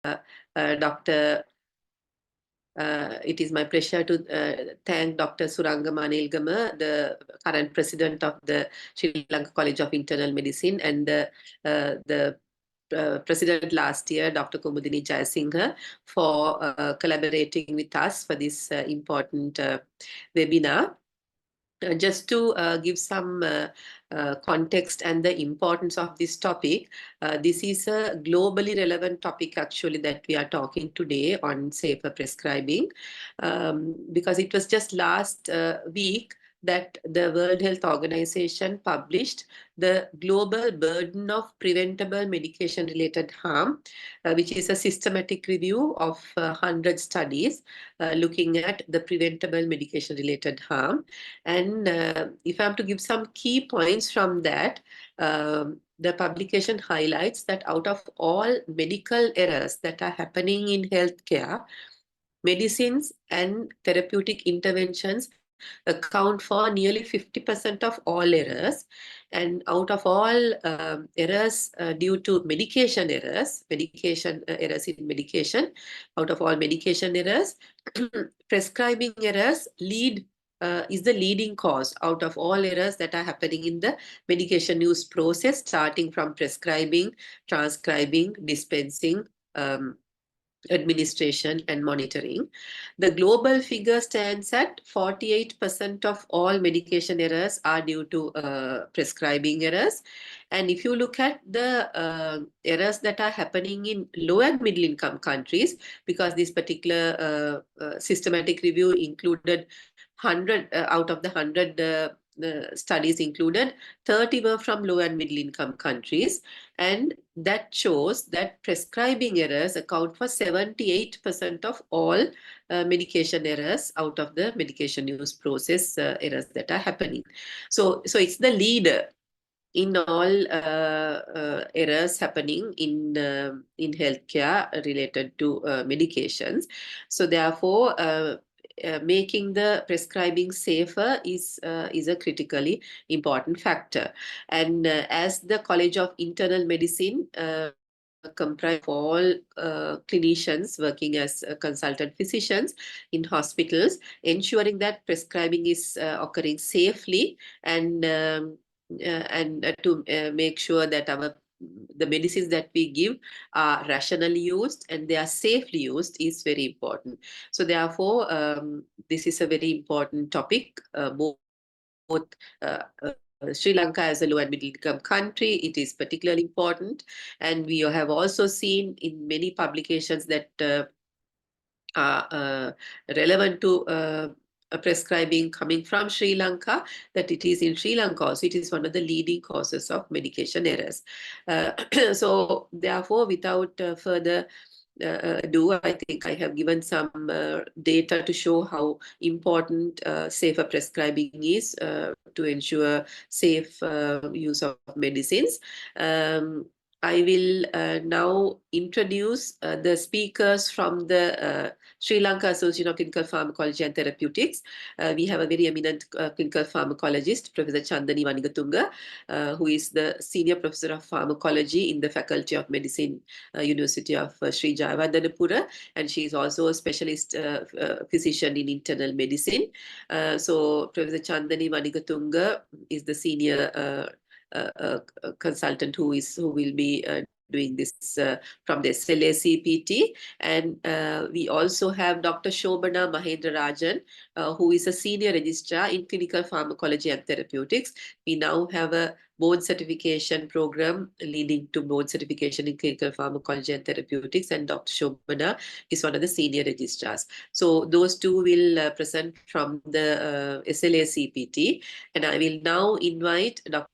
Dr. It is my pleasure to thank Dr. Suranga Manilgama, the current president of the Sri Lanka College of Internal Medicine, and the president last year, Dr. Kumudini Jayasinghe, for collaborating with us for this important webinar. Just to give some context and the importance of this topic, this is a globally relevant topic actually that we are talking today on safer prescribing, because it was just last week that the World Health Organization published the Global Burden of Preventable Medication-Related Harm, which is a systematic review of 100 studies looking at the preventable medication-related harm. And if I am to give some key points from that, the publication highlights that out of all medical errors that are happening in healthcare, medicines and therapeutic interventions account for nearly 50% of all errors. And out of all errors due to medication errors, errors in medication, out of all medication errors, prescribing errors is the leading cause out of all errors that are happening in the medication use process, starting from prescribing, transcribing, dispensing, administration and monitoring. The global figure stands at 48% of all medication errors are due to prescribing errors. And if you look at the errors that are happening in low and middle income countries, because this particular systematic review included 100 out of the 100 studies included, 30 were from low and middle income countries. And that shows that prescribing errors account for 78% of all medication errors out of the medication use process errors that are happening. So it's the leader in all errors happening in healthcare related to medications. So therefore, making the prescribing safer is a critically important factor. And as the College of Internal Medicine comprise all clinicians working as consultant physicians in hospitals, ensuring that prescribing is occurring safely and to make sure that the medicines that we give are rationally used and they are safely used is very important. So therefore, this is a very important topic, both Sri Lanka as a low and middle income country, it is particularly important. And we have also seen in many publications that are relevant to prescribing coming from Sri Lanka, that it is in Sri Lanka also, it is one of the leading causes of medication errors. So therefore, without further ado, I think I have given some data to show how important safer prescribing is to ensure safe use of medicines. I will now introduce the speakers from the Sri Lanka Association of Clinical Pharmacology and Therapeutics. We have a very eminent clinical pharmacologist, Professor Chandani Wanigatunga, who is the Senior Professor of Pharmacology in the Faculty of Medicine, University of Sri Jayawardenepura, and she is also a specialist physician in internal medicine. So Professor Chandani Wanigatunga is the senior consultant who will be doing this from the SLACPT. And we also have Dr. Shobana Mahendra Rajan, who is a senior registrar in clinical pharmacology and therapeutics. We now have a board certification program leading to board certification in clinical pharmacology and therapeutics, and Dr. Shobana is one of the senior registrars. So those two will present from the SLACPT, and I will now invite Dr.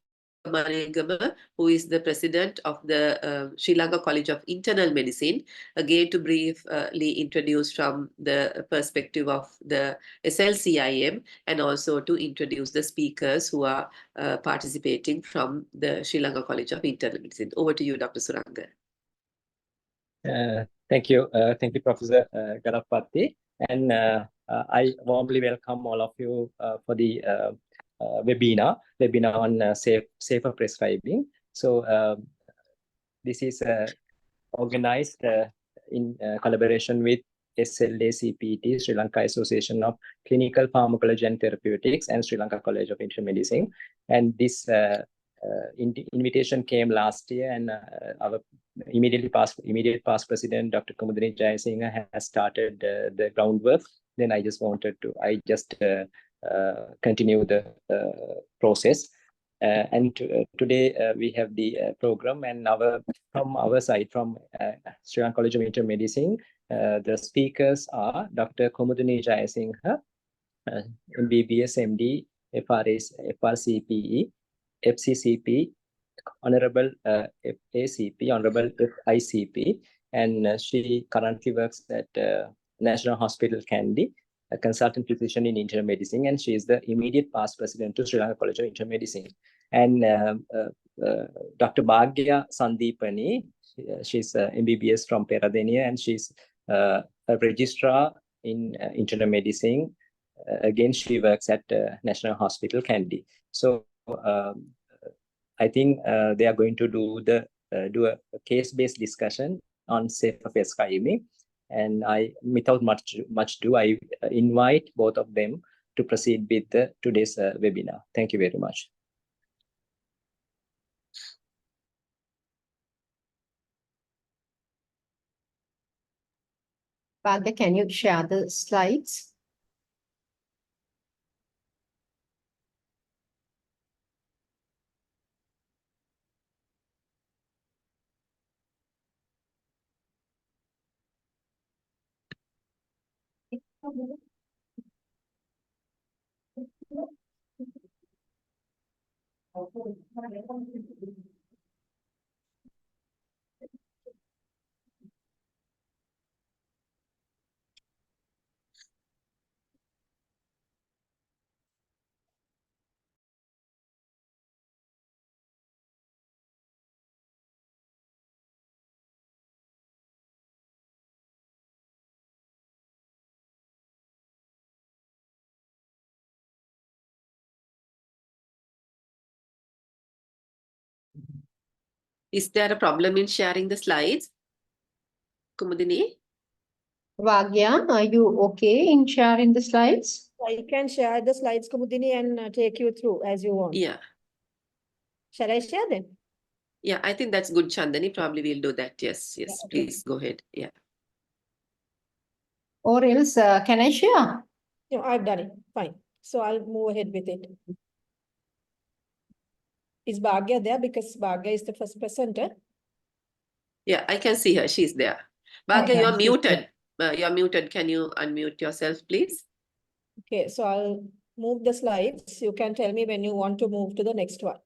Manilgama, who is the president of the Sri Lanka College of Internal Medicine, again to briefly introduce from the perspective of the SLCIM and also to introduce the speakers who are participating from the Sri Lanka College of Internal Medicine. Over to you, Dr. Suranga. Thank you, Professor Garapati, and I warmly welcome all of you for the webinar on safer prescribing. So this is organized in collaboration with SLACPT, Sri Lanka Association of Clinical Pharmacology and Therapeutics, and Sri Lanka College of Internal Medicine. And this invitation came last year, and our immediate past president, Dr. Kumudini Jayasinghe, has started the groundwork. Then I just continue the process. Today we have the program, and from our side, from Sri Lanka College of Internal Medicine, the speakers are Dr. Kumudini Jayasinghe, MBBS, MD, FRCPE, FCCP, Honorable FACP, Honorable FICP, and she currently works at National Hospital Kandy, a consultant physician in internal medicine, and she is the immediate past president to Sri Lanka College of Internal Medicine. And Dr. Bhagya Sandeepani, she's MBBS from Peradeniya, and she's a registrar in internal medicine. Again, she works at National Hospital Kandy. So I think they are going to do a case-based discussion on safer prescribing. And without much ado, I invite both of them to proceed with today's webinar. Thank you very much. Father, can you share the slides? Is there a problem in sharing the slides? Kumudini? Bhagya, are you okay in sharing the slides? I can share the slides, Kumudini, and take you through as you want. Yeah. Shall I share them? Yeah, I think that's good, Chandani. Probably we'll do that. Yes, yes. Yeah, okay. Please go ahead. Yeah. Or else, can I share? No, I've done it. Fine. So I'll move ahead with it. Is Bhagya there? Because Bhagya is the first presenter. Yeah, I can see her. She's there. Bhagya, Okay, you're she's muted. You're muted. Can you unmute yourself, please? Okay, so I'll move the slides. You can tell me when you want to move to the next one.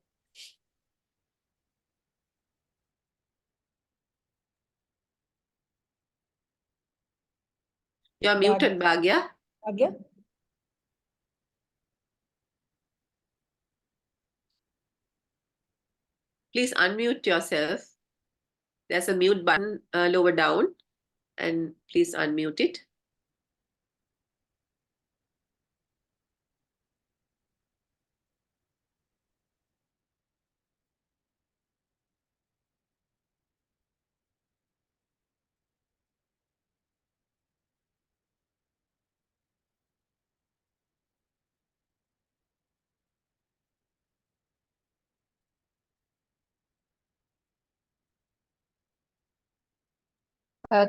You're muted, Bhagya. Bhagya? Please unmute yourself. There's a mute button lower down, and please unmute it.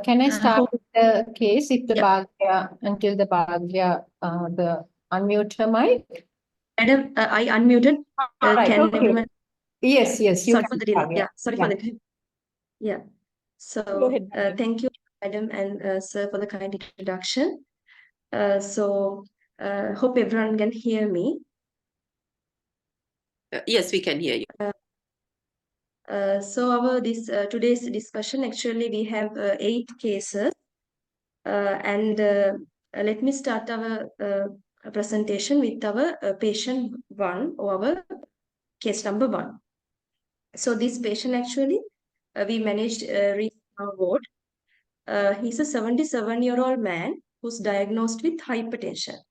Can I start with the case if the Yeah. Bhagya, until the Bhagya, the unmute her mic? Madam, I unmuted. Right, Can okay. everyone? Yes, you Sorry can for the delay. Bhagya. Yeah, sorry for the. Yeah. Go So ahead, Bhagya. thank you, Madam and Sir, for the kind introduction. Hope everyone can hear me. Yes, we can hear you. Today's discussion, actually we have 8 cases, let me start our presentation with our patient 1, or our case number 1. So this patient actually we managed reach our ward. He's a 77-year-old man who's diagnosed with hypertension,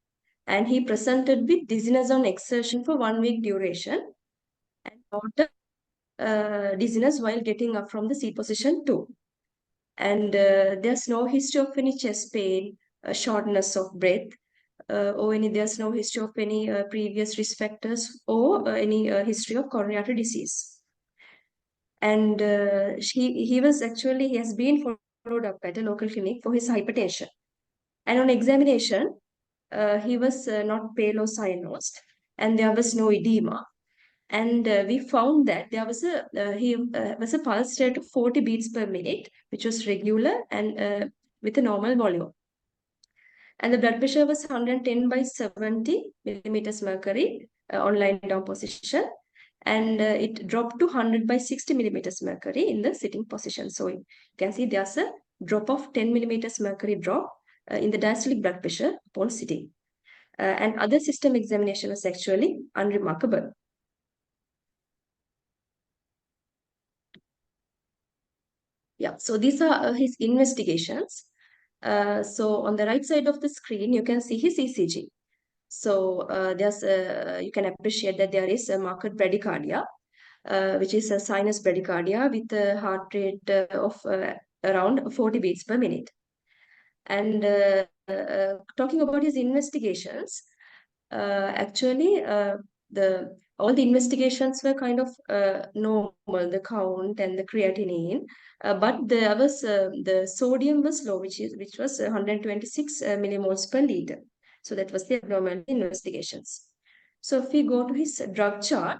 and he presented with dizziness on exertion for 1 week duration, and noted dizziness while getting up from the seat position too. And there's no history of any chest pain, shortness of breath, or there's no history of any previous risk factors or any history of coronary artery disease. And he has been followed up at a local clinic for his hypertension. And on examination, he was not pale or cyanosed, and there was no edema. And we found that there was he was a pulse rate of 40 beats per minute, which was regular and with a normal volume. And the blood pressure was 110 by 70 millimeters mercury on lying down position. And it dropped to 100 by 60 millimeters mercury in the sitting position. So you can see there's a drop of 10 millimeters mercury drop in the diastolic blood pressure upon sitting. And other system examination was actually unremarkable. Yeah, so these are his investigations. So on the right side of the screen, you can see his ECG. So there's you can appreciate that there is a marked bradycardia, which is a sinus bradycardia with a heart rate of around 40 beats per minute. And talking about his investigations, actually all the investigations were kind of normal, the count and the creatinine, but there was the sodium was low, which was 126 millimoles per liter. So that was the abnormal investigations. So if we go to his drug chart,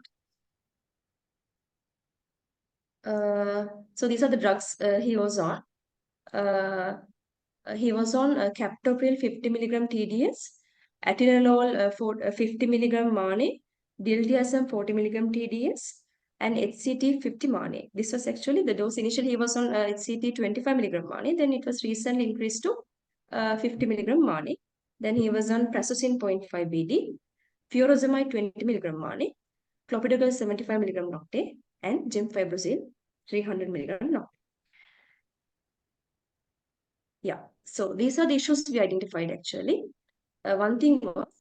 so these are the drugs he was on. He was on captopril 50 milligram TDS, atenolol 50 milligram mane, diltiazem 40 milligram TDS, and HCT 50 mane. This was actually the dose. Initially, he was on HCT 25 milligram mane. Then it was recently increased to 50 milligram mane. Then he was on prazosin 0.5 BD, furosemide 20 milligram mane, clopidogrel 75 milligram nocte, and gemfibrozil 300 milligram nocte. Yeah, so these are the issues we identified actually. One thing was,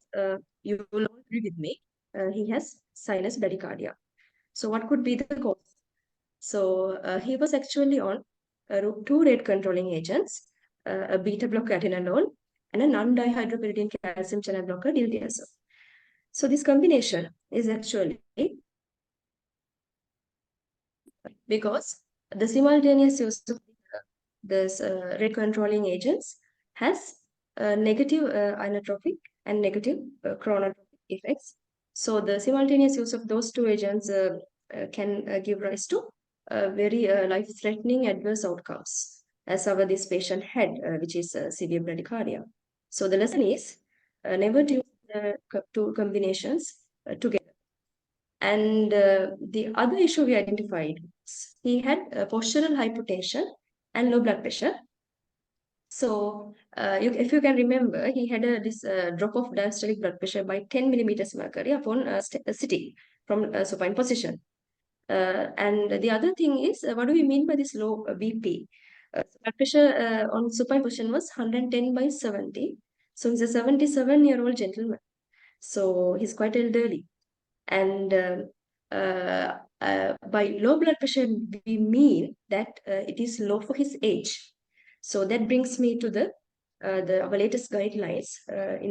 you will all agree with me, he has sinus bradycardia. So what could be the cause? So he was actually on two rate controlling agents, a beta blocker atenolol and a non-dihydropyridine calcium channel blocker diltiazem. So this combination is actually because the simultaneous use of this rate controlling agents has negative inotropic and negative chronotropic effects. So the simultaneous use of those two agents can give rise to very life-threatening adverse outcomes, as this patient had, which is severe bradycardia. So the lesson is never to use the two combinations together. And the other issue we identified was he had postural hypotension and low blood pressure. So if you can remember, he had this drop of diastolic blood pressure by 10 millimeters mercury upon sitting from supine position. And the other thing is, what do we mean by this low BP? Blood pressure on supine position was 110 by 70. So he's a 77-year-old gentleman. So he's quite elderly. And by low blood pressure, we mean that it is low for his age. So that brings me to our latest guidelines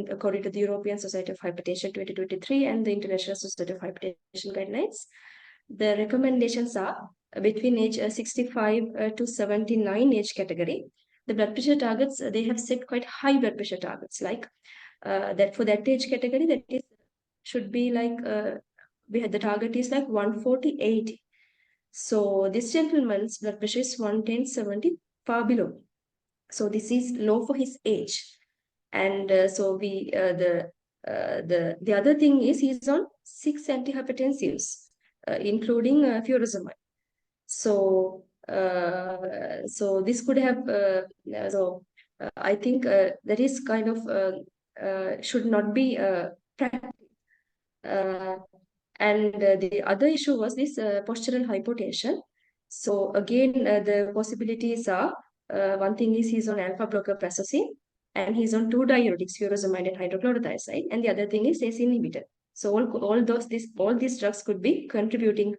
according to the European Society of Hypertension 2023 and the International Society of Hypertension guidelines. The recommendations are between age 65 to 79 age category. The blood pressure targets, they have set quite high blood pressure targets, like that for that age category, that is should be like the target is like 140/80. So this gentleman's blood pressure is 110/70, far below. So this is low for his age. And so we the other thing is he's on 6 antihypertensives, including furosemide. So so this could have I think that is kind of should not be practiced. And the other issue was this postural hypotension. So again, the possibilities are, one thing is he's on alpha blocker prazosin, and he's on two diuretics, furosemide and hydrochlorothiazide, and the other thing is ACE inhibitor. So all these drugs could be contributing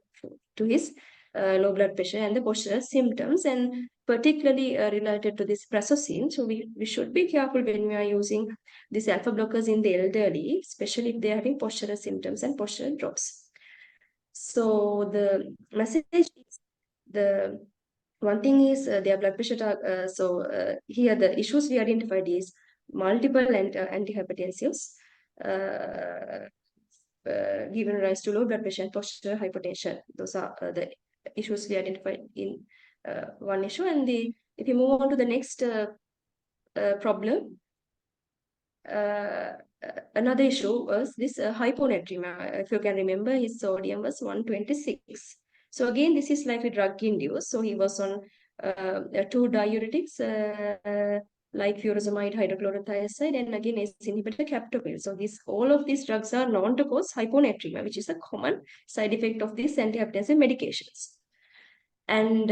to his low blood pressure and the postural symptoms, and particularly related to this prazosin. So we should be careful when we are using these alpha blockers in the elderly, especially if they are having postural symptoms and postural drops. So the message is, the one thing is their blood pressure. Here the issues we identified is multiple antihypertensives given rise to low blood pressure and postural hypertension. Those are the issues we identified in one issue. And if you move on to the next problem, another issue was this hyponatremia. If you can remember, his sodium was 126. So again, this is likely drug induced. So he was on 2 diuretics like furosemide, hydrochlorothiazide, and again ACE inhibitor captopril. So all of these drugs are known to cause hyponatremia, which is a common side effect of these antihypertensive medications. And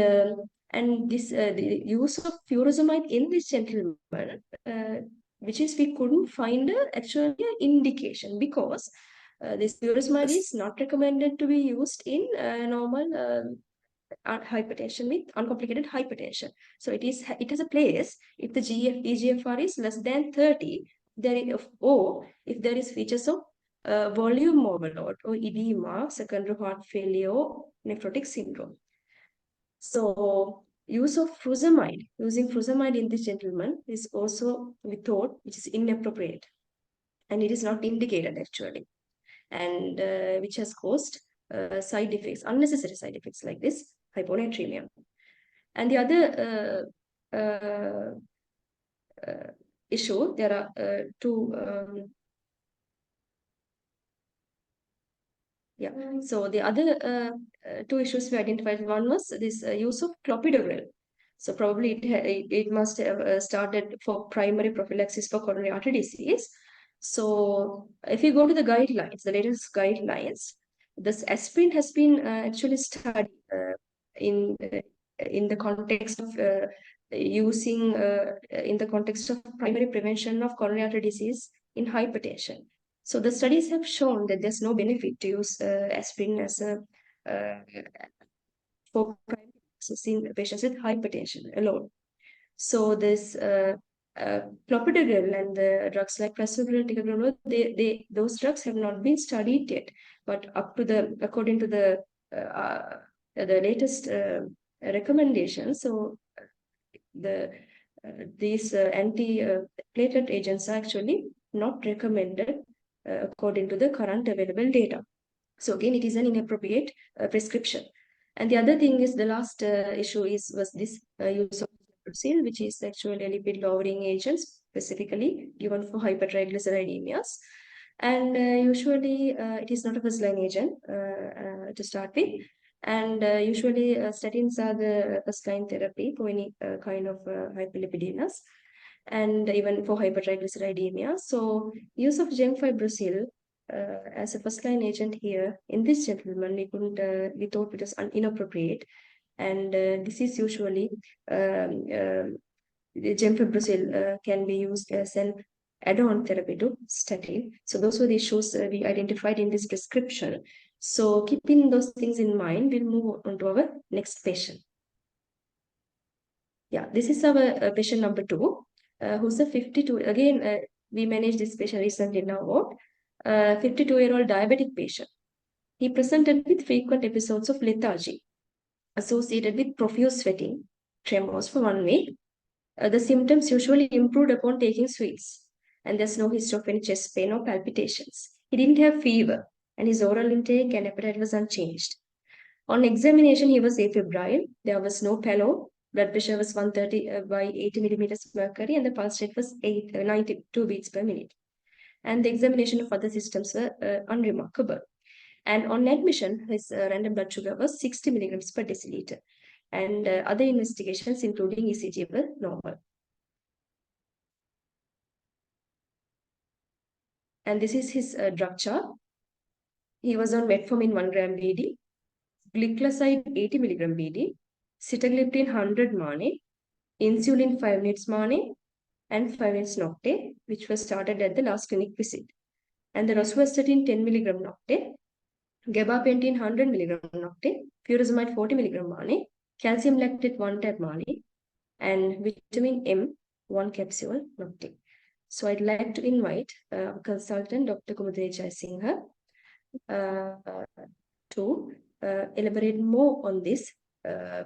this the use of furosemide in this gentleman, which is we couldn't find actually an indication, because this furosemide is not recommended to be used in normal hypertension with uncomplicated hypertension. So it has a place if the eGFR is less than 30, or if there is features of volume overload or edema, secondary heart failure, or nephrotic syndrome. So using furosemide in this gentleman is also, we thought, which is inappropriate, and it is not indicated actually, and which has caused side effects, unnecessary side effects like this hyponatremia. And the other issue, there are two. So the other 2 issues we identified. One was this use of clopidogrel. So probably it must have started for primary prophylaxis for coronary artery disease. So if you go to the guidelines, the latest guidelines, this aspirin has been actually studied in the context of using in the context of primary prevention of coronary artery disease in hypertension. So the studies have shown that there's no benefit to use aspirin as a for primary in patients with hypertension alone. So this clopidogrel and the drugs like prasugrel, ticagrelor, those drugs have not been studied yet. But according to the latest recommendations, so these anti-platelet agents are actually not recommended according to the current available data. So again, it is an inappropriate prescription. And the other thing is, the last issue was this use of Prescribing, which is actually a lipid lowering agent specifically given for hypertriglyceridemias. And usually it is not a first line agent to start with. And usually statins are the first line therapy for any kind of hyperlipidemias, and even for hypertriglyceridemia. So use of gemfibrozil as a first line agent here in this gentleman, we thought it was inappropriate. And this is usually gemfibrozil can be used as an add-on therapy to statin. So those were the issues we identified in this prescription. So keeping those things in mind, we'll move on to our next patient. Yeah, this is our patient number 2, who's a 52. Again, we managed this patient recently in our ward. 52-year-old diabetic patient. He presented with frequent episodes of lethargy associated with profuse sweating, tremors for 1 week. The symptoms usually improved upon taking sweets, and there's no history of any chest pain or palpitations. He didn't have fever, and his oral intake and appetite was unchanged. On examination, he was afebrile. There was no pallor. Blood pressure was 130 by 80 millimeters mercury, and the pulse rate was 92 beats per minute. And the examination of other systems were unremarkable. And on admission, his random blood sugar was 60 milligrams per deciliter. And other investigations, including ECG, were normal. And this is his drug chart. He was on metformin 1 gram BD, glycoside 80 milligram BD, sitagliptin 100 mane, insulin 5 units mane, and 5 units nocte, which was started at the last clinic visit. And the rosuvastatin 10 milligram nocte, gabapentin 100 milligram nocte, furosemide 40 milligram mani, calcium lactate 1 tab mani, and vitamin M 1 capsule nocte. So I'd like to invite consultant Dr. Kumudre Jaisinghe to elaborate more on this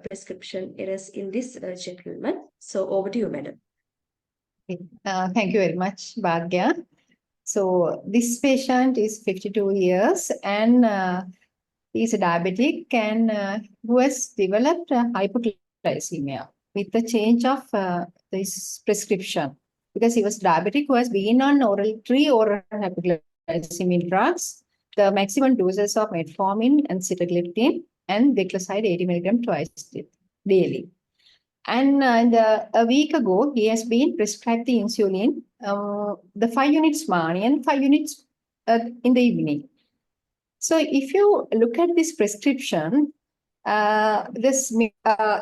prescription errors in this gentleman. So over to you, madam. Thank you very much, Bhagya. So this patient is 52 years and is a diabetic and who has developed hypoglycemia with the change of this prescription, because he was diabetic who has been on three oral hypoglycemic drugs, the maximum doses of metformin and sitagliptin and glycoside 80 milligram twice daily. And a week ago, he has been prescribed the insulin, the 5 units morning and 5 units in the evening. So if you look at this prescription, the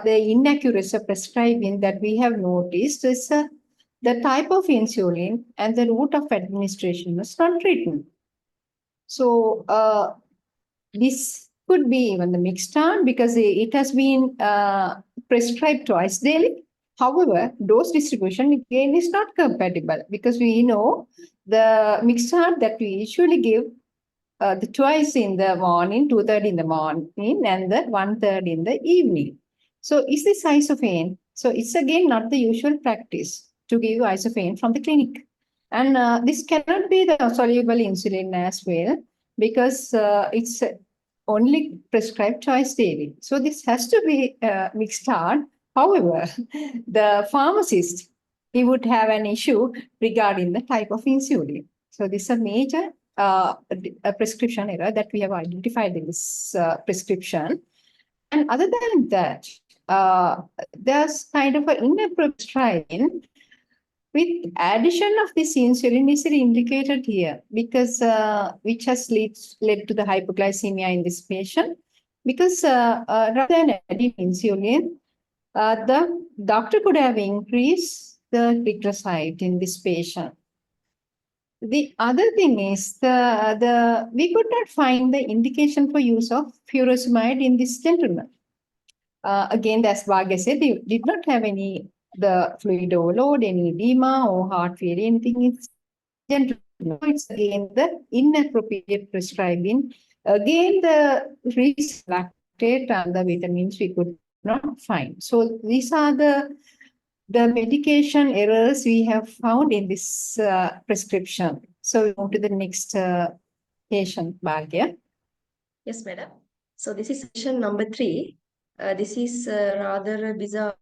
inaccuracy of prescribing that we have noticed is the type of insulin and the route of administration is not written. So this could be even the mixed because it has been prescribed twice daily. However, dose distribution again is not compatible because we know the mixed that we usually give the twice in the morning, 2/3 in the morning, and the 1/3 in the evening. So is this isophane? So it's again not the usual practice to give isophane from the clinic. And this cannot be the soluble insulin as well because it's only prescribed twice daily. So this has to be mixed hard. However, the pharmacist, he would have an issue regarding the type of insulin. So this is a major a prescription error that we have identified in this prescription. And other than that, there's kind of an inappropriate prescribing with addition of this insulin is indicated here because which has led to the hypoglycemia in this patient. Because rather than adding insulin, the doctor could have increased the triglyceride in this patient. The other thing is we could not find the indication for use of furosemide in this gentleman. Again, as Bhagya said, they did not have the fluid overload, any edema or heart failure, anything in gentleman. It's again the inappropriate prescribing. Again, the SLACPT and the vitamins we could not find. So these are the medication errors we have found in this prescription. So we move to the next patient, Bhagya. Yes, madam. So this is session number 3. This is rather a bizarre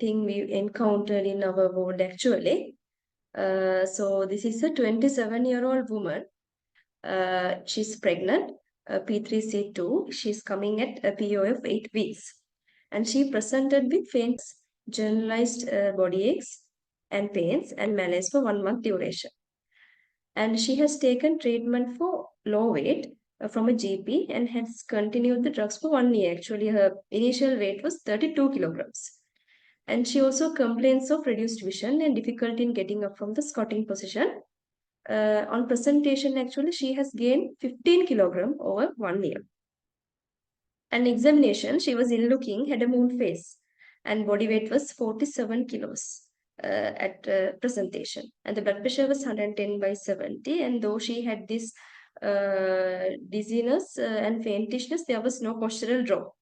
thing we encountered in our ward actually. So this is a 27-year-old woman. She's pregnant, P3C2. She's coming at a PO of 8 weeks. And she presented with faint, generalized body aches and pains and malaise for 1 month duration. And she has taken treatment for low weight from a GP and has continued the drugs for 1 year. Actually, her initial weight was 32 kilograms. And she also complains of reduced vision and difficulty in getting up from the squatting position. On presentation, actually, she has gained 15 kilograms over 1 year. An examination, she was ill looking, had a moon face, and body weight was 47 kilos at presentation. And the blood pressure was 110/70. And though she had this dizziness and faintishness, there was no postural drop.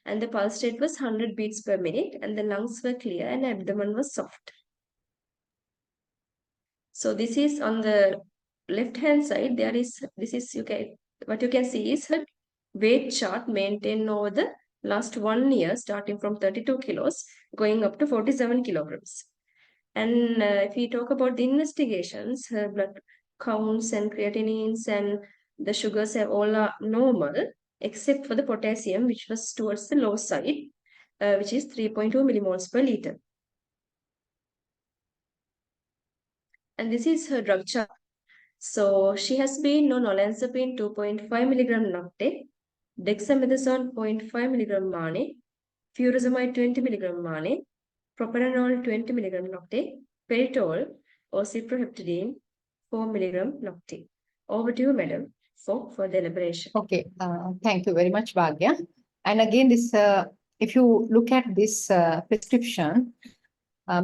And the pulse rate was 100 beats per minute, and the lungs were clear, and abdomen was soft. So this is on the left-hand side. What you can see is her weight chart maintained over the last 1 year, starting from 32 kilos, going up to 47 kilograms. And if we talk about the investigations, her blood counts and creatinines and the sugars all are normal, except for the potassium, which was towards the low side, which is 3.2 millimoles per liter. And this is her drug chart. So she has been on olanzapine 2.5 milligram nocte, dexamethasone 0.5 milligram mane, furosemide 20 milligram mane, propranolol 20 milligram nocte, peritol or cyproheptadine 4 milligram nocte. Over to you, madam. for further elaboration. Okay, thank you very much, Bhagya. And again, this if you look at this prescription,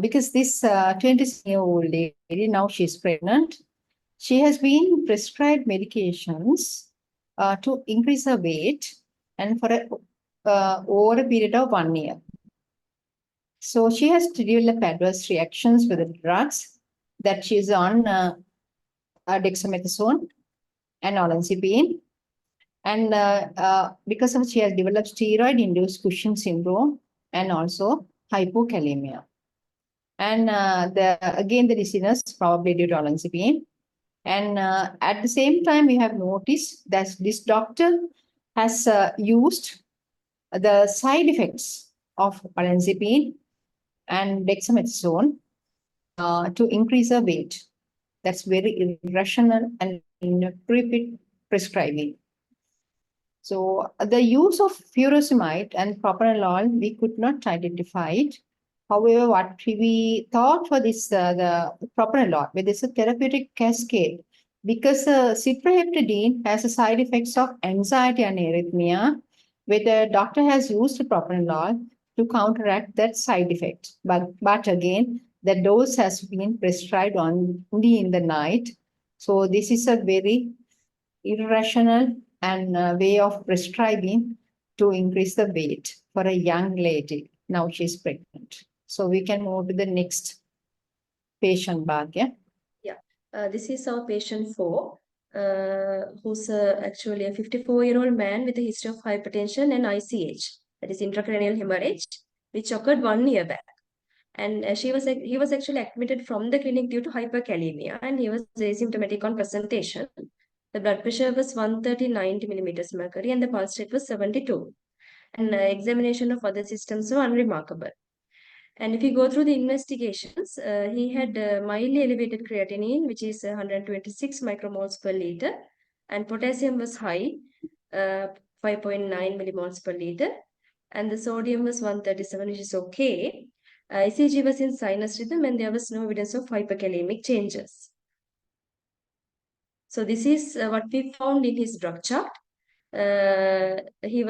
because this 20-year-old lady, now she's pregnant, she has been prescribed medications to increase her weight and for over a period of 1 year. So she has developed adverse reactions with the drugs that she's on dexamethasone and olanzapine. And because of she has developed steroid-induced Cushing syndrome and also hypokalemia. And again, the dizziness probably due to olanzapine. And at the same time, we have noticed that this doctor has used the side effects of olanzapine and dexamethasone to increase her weight. That's very irrational and inappropriate prescribing. So the use of furosemide and propranolol, we could not identify it. However, what we thought for this, the propranolol, where there's a therapeutic cascade, because cipraheptadine has a side effects of anxiety and arrhythmia, where the doctor has used propranolol to counteract that side effect. But again, the dose has been prescribed only in the night. So this is a very irrational and way of prescribing to increase the weight for a young lady. Now she's pregnant. So we can move to the next patient, Bhagya. Yeah, this is our patient 4, who's actually a 54-year-old man with a history of hypertension and ICH, that is intracranial hemorrhage, which occurred 1 year back. And he was actually admitted from the clinic due to hyperkalemia, and he was asymptomatic on presentation. The blood pressure was 130/90 millimeters mercury, and the pulse rate was 72. And examination of other systems were unremarkable. And if you go through the investigations, he had mildly elevated creatinine, which is 126 micromoles per liter, and potassium was high, 5.9 millimoles per liter, and the sodium was 137, which is okay. ECG was in sinus rhythm, and there was no evidence of hyperkalemic changes. So this is what we found in his drug chart. He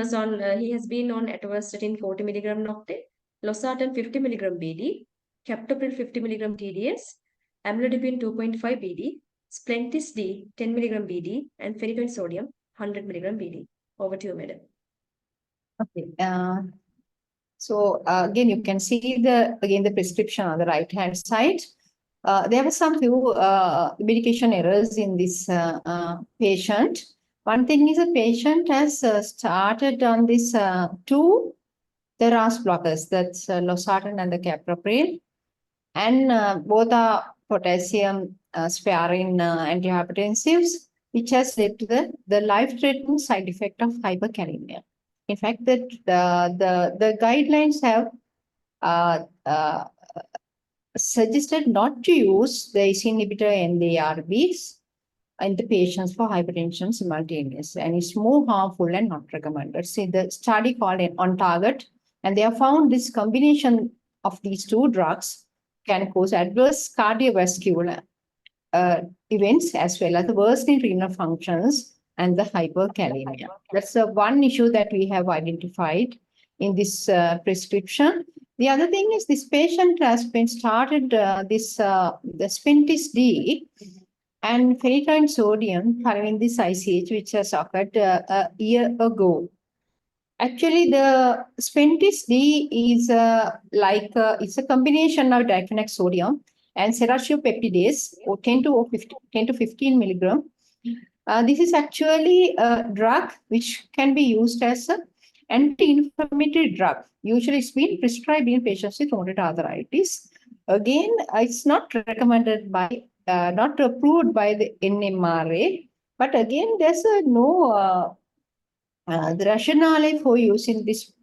has been on atorvastatin 40 milligram noctate, losartan 50 milligram BD, captopril 50 milligram TDS, amlodipine 2.5 BD, splentis D 10 milligram BD, and phenytoin sodium 100 milligram BD. Over to you, madam. Okay. So again, you can see the prescription on the right-hand side. There were some few medication errors in this patient. One thing is a patient has started on this 2 RAS blockers, that's losartan and the captopril, and both are potassium sparing antihypertensives, which has led to the life-threatening side effect of hyperkalemia. In fact, the guidelines have suggested not to use the ACE inhibitor and the ARBs in the patients for hypertension simultaneously, and it's more harmful and not recommended. See the study called On Target, and they have found this combination of these 2 drugs can cause adverse cardiovascular events as well as the worsening renal functions and the hyperkalemia. That's the one issue that we have identified in this prescription. The other thing is this patient has been started the splentis D and phenytoin sodium following this ICH, which has occurred a year ago. Actually, the splentis D is it's a combination of diclofenac sodium and serratiopeptidase, or 10 to 15 milligram. This is actually a drug which can be used as an anti-inflammatory drug. Usually, it's been prescribed in patients with rheumatoid arthritis. Again, it's not recommended by, not approved by the NMRA. But again, there's no the rationale for using this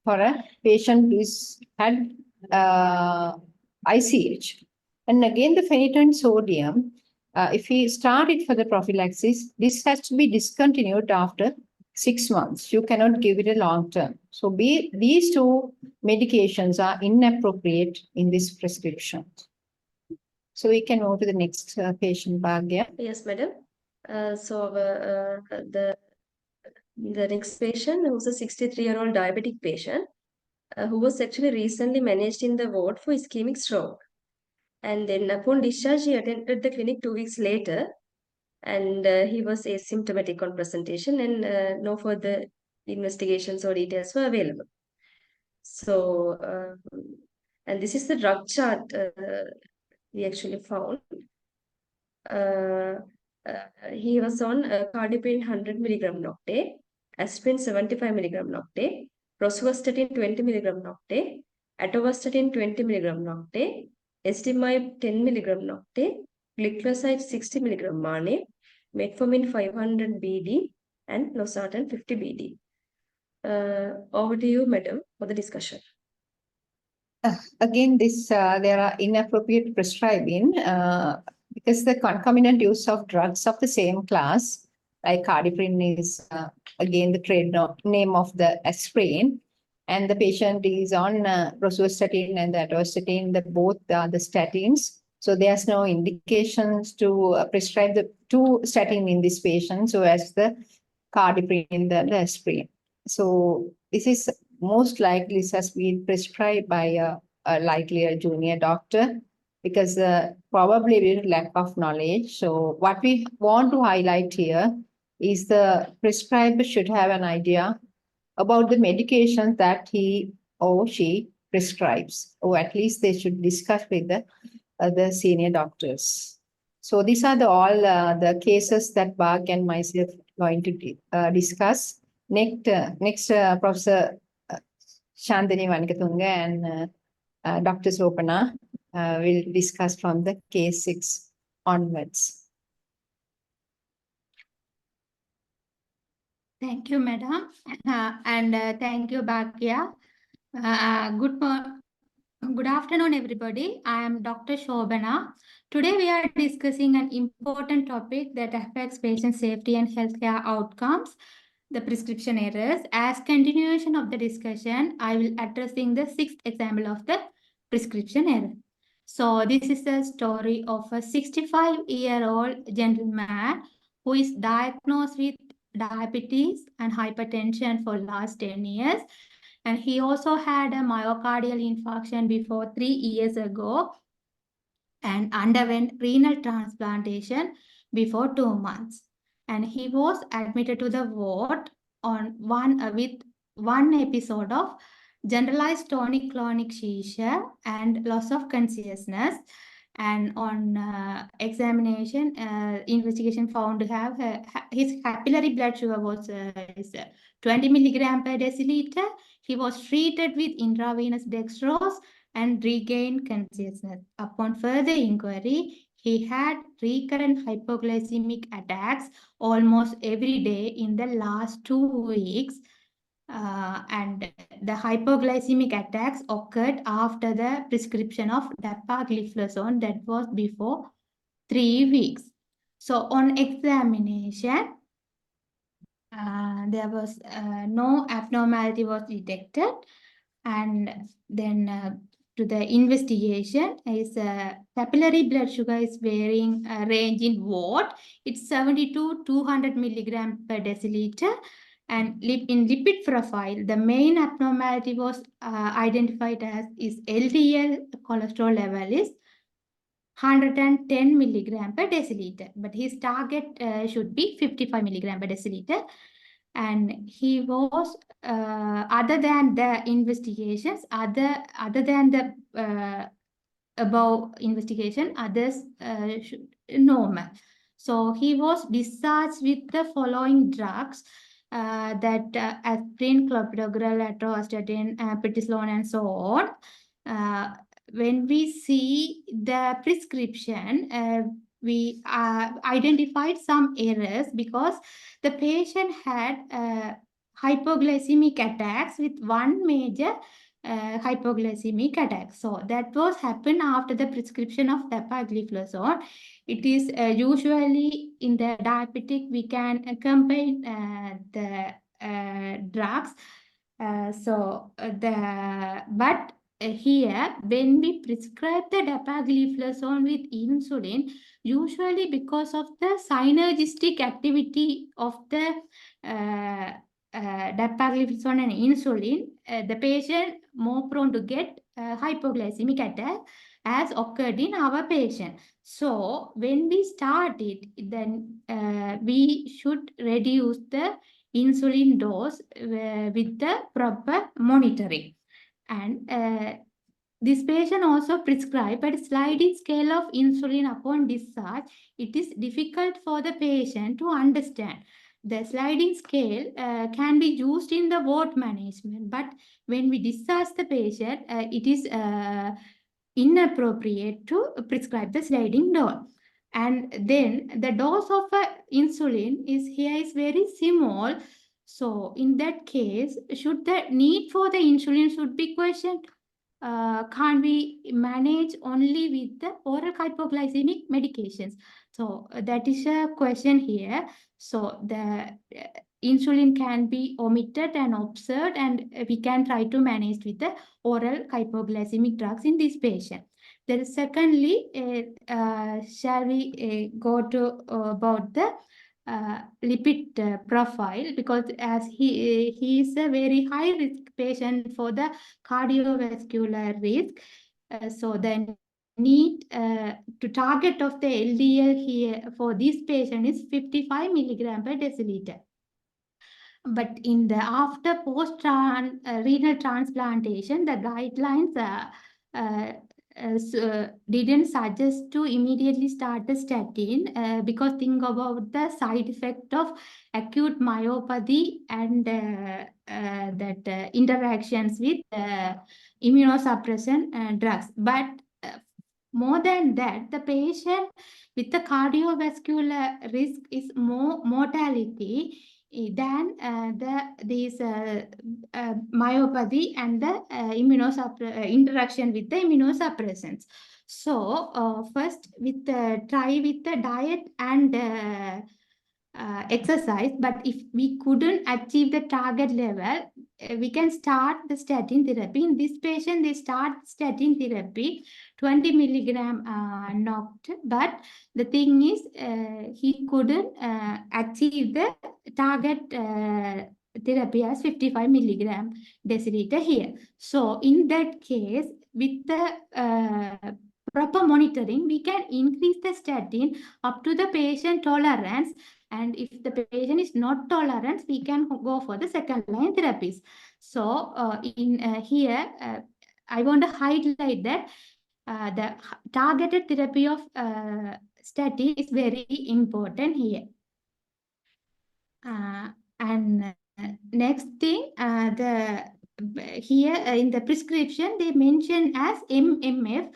for a patient who had ICH. And again, the phenytoin sodium, if we start it for the prophylaxis, this has to be discontinued after 6 months. You cannot give it a long term. So these 2 medications are inappropriate in this prescription. So we can move to the next patient, Bhagya. Yes, madam. The next patient, who's a 63-year-old diabetic patient, who was actually recently managed in the ward for ischemic stroke. And then upon discharge, he attended the clinic 2 weeks later, and he was asymptomatic on presentation, and no further investigations or details were available. So, and this is the drug chart we actually found. He was on cardiopin 100 milligram noctate, aspirin 75 milligram noctate, rosuvastatin 20 milligram noctate, atorvastatin 20 milligram noctate, estimate 10 milligram noctate, glycoside 60 milligram mane, metformin 500 BD, and losartan 50 BD. Over to you, madam, for the discussion. Again, there are inappropriate prescribing because the concomitant use of drugs of the same class, like cardioprin is again the trade name of the aspirin, and the patient is on rosuvastatin and the atorvastatin, both are the statins. So there's no indications to prescribe the two statin in this patient, so as the cardioprin and the aspirin. So this is most likely has been prescribed by likely a junior doctor because probably with lack of knowledge. So what we want to highlight here is the prescriber should have an idea about the medication that he or she prescribes, or at least they should discuss with the senior doctors. So these are all the cases that Bag and myself going to discuss. Next, Professor Shandini Vanikatunga and Dr. Sopana will discuss from the case 6 onwards. Thank you, madam. And thank you, Bhagya. Good afternoon, everybody. I am Dr. Shobana. Today, we are discussing an important topic that affects patient safety and healthcare outcomes, the prescription errors. As continuation of the discussion, I will addressing the 6th example of the prescription error. So this is the story of a 65-year-old gentleman who is diagnosed with diabetes and hypertension for last 10 years. And he also had a myocardial infarction before 3 years ago and underwent renal transplantation before 2 months. And he was admitted to the ward on with one episode of generalized tonic-clonic seizure and loss of consciousness. And on examination, investigation found to have his capillary blood sugar was 20 milligram per deciliter. He was treated with intravenous dextrose and regained consciousness. Upon further inquiry, he had recurrent hypoglycemic attacks almost every day in the last 2 weeks. And the hypoglycemic attacks occurred after the prescription of dapagliflozin that was before 3 weeks. So on examination, there was no abnormality was detected, and then to the investigation is capillary blood sugar is varying range in what it's 70 to 200 milligram per deciliter, and in lipid profile the main abnormality was identified as is LDL cholesterol level is 110 milligram per deciliter, but his target should be 55 milligram per deciliter. And he was other than the investigations, other than the above investigation, others should normal. So he was discharged with the following drugs that aspirin, clopidogrel, atorvastatin, prednisolone, and so on. When we see the prescription, we identified some errors because the patient had hypoglycemic attacks with one major hypoglycemic attack. So that was happened after the prescription of dapagliflozin. It is usually in the diabetic, we can combine the drugs. But here, when we prescribe the dapagliflozin with insulin, usually because of the synergistic activity of the dapagliflozin and insulin, the patient more prone to get hypoglycemic attack as occurred in our patient. So when we start it, then we should reduce the insulin dose with the proper monitoring. And this patient also prescribed a sliding scale of insulin upon discharge. It is difficult for the patient to understand. The sliding scale can be used in the ward management, but when we discharge the patient, it is inappropriate to prescribe the sliding dose. And then the dose of insulin is very small. So in that case, should the need for the insulin should be questioned. Can't we manage only with the oral hypoglycemic medications? So that is a question here. So the insulin can be omitted and observed, and we can try to manage with the oral hypoglycemic drugs in this patient. Then secondly, shall we go to about the lipid profile, because as he is a very high risk patient for the cardiovascular risk. So the need to target of the LDL here for this patient is 55 milligram per deciliter. But in the after renal transplantation, the guidelines didn't suggest to immediately start the statin because think about the side effect of acute myopathy and that interactions with immunosuppressant drugs. But more than that, the patient with the cardiovascular risk is more mortality than these myopathy and the interaction with the immunosuppressants. So first try with the diet and exercise, but if we couldn't achieve the target level, we can start the statin therapy. In this patient, they start statin therapy 20 milligram knocked, but the thing is he couldn't achieve the target therapy as 55 milligram deciliter here. So in that case, with the proper monitoring, we can increase the statin up to the patient tolerance. And if the patient is not tolerant, we can go for the second line therapies. So in here, I want to highlight that the targeted therapy of statin is very important here. And next thing, here in the prescription, they mention as MMF.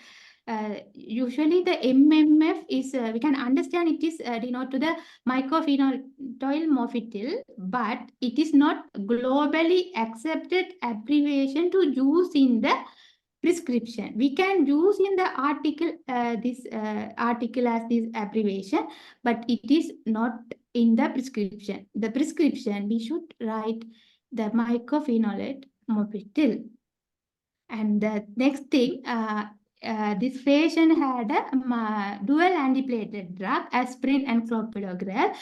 Usually the MMF is, we can understand it is denoted to the mycophenolatoyl mofetil, but it is not globally accepted abbreviation to use in the prescription. We can use in the article this article as this abbreviation, but it is not in the prescription. The prescription, we should write the mycophenolate mofetil. And the next thing, this patient had a dual antiplatelet drug, aspirin and clopidogrel.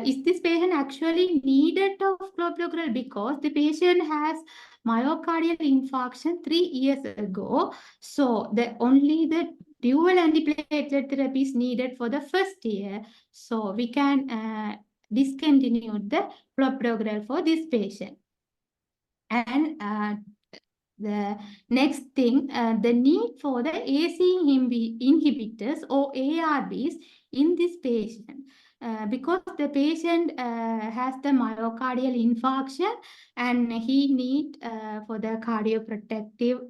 Is this patient actually needed of clopidogrel? Because the patient has myocardial infarction 3 years ago. So only the dual antiplatelet therapy is needed for the first year. So we can discontinue the clopidogrel for this patient. And the next thing, the need for the AC inhibitors or ARBs in this patient. Because the patient has the myocardial infarction and he need for the cardioprotective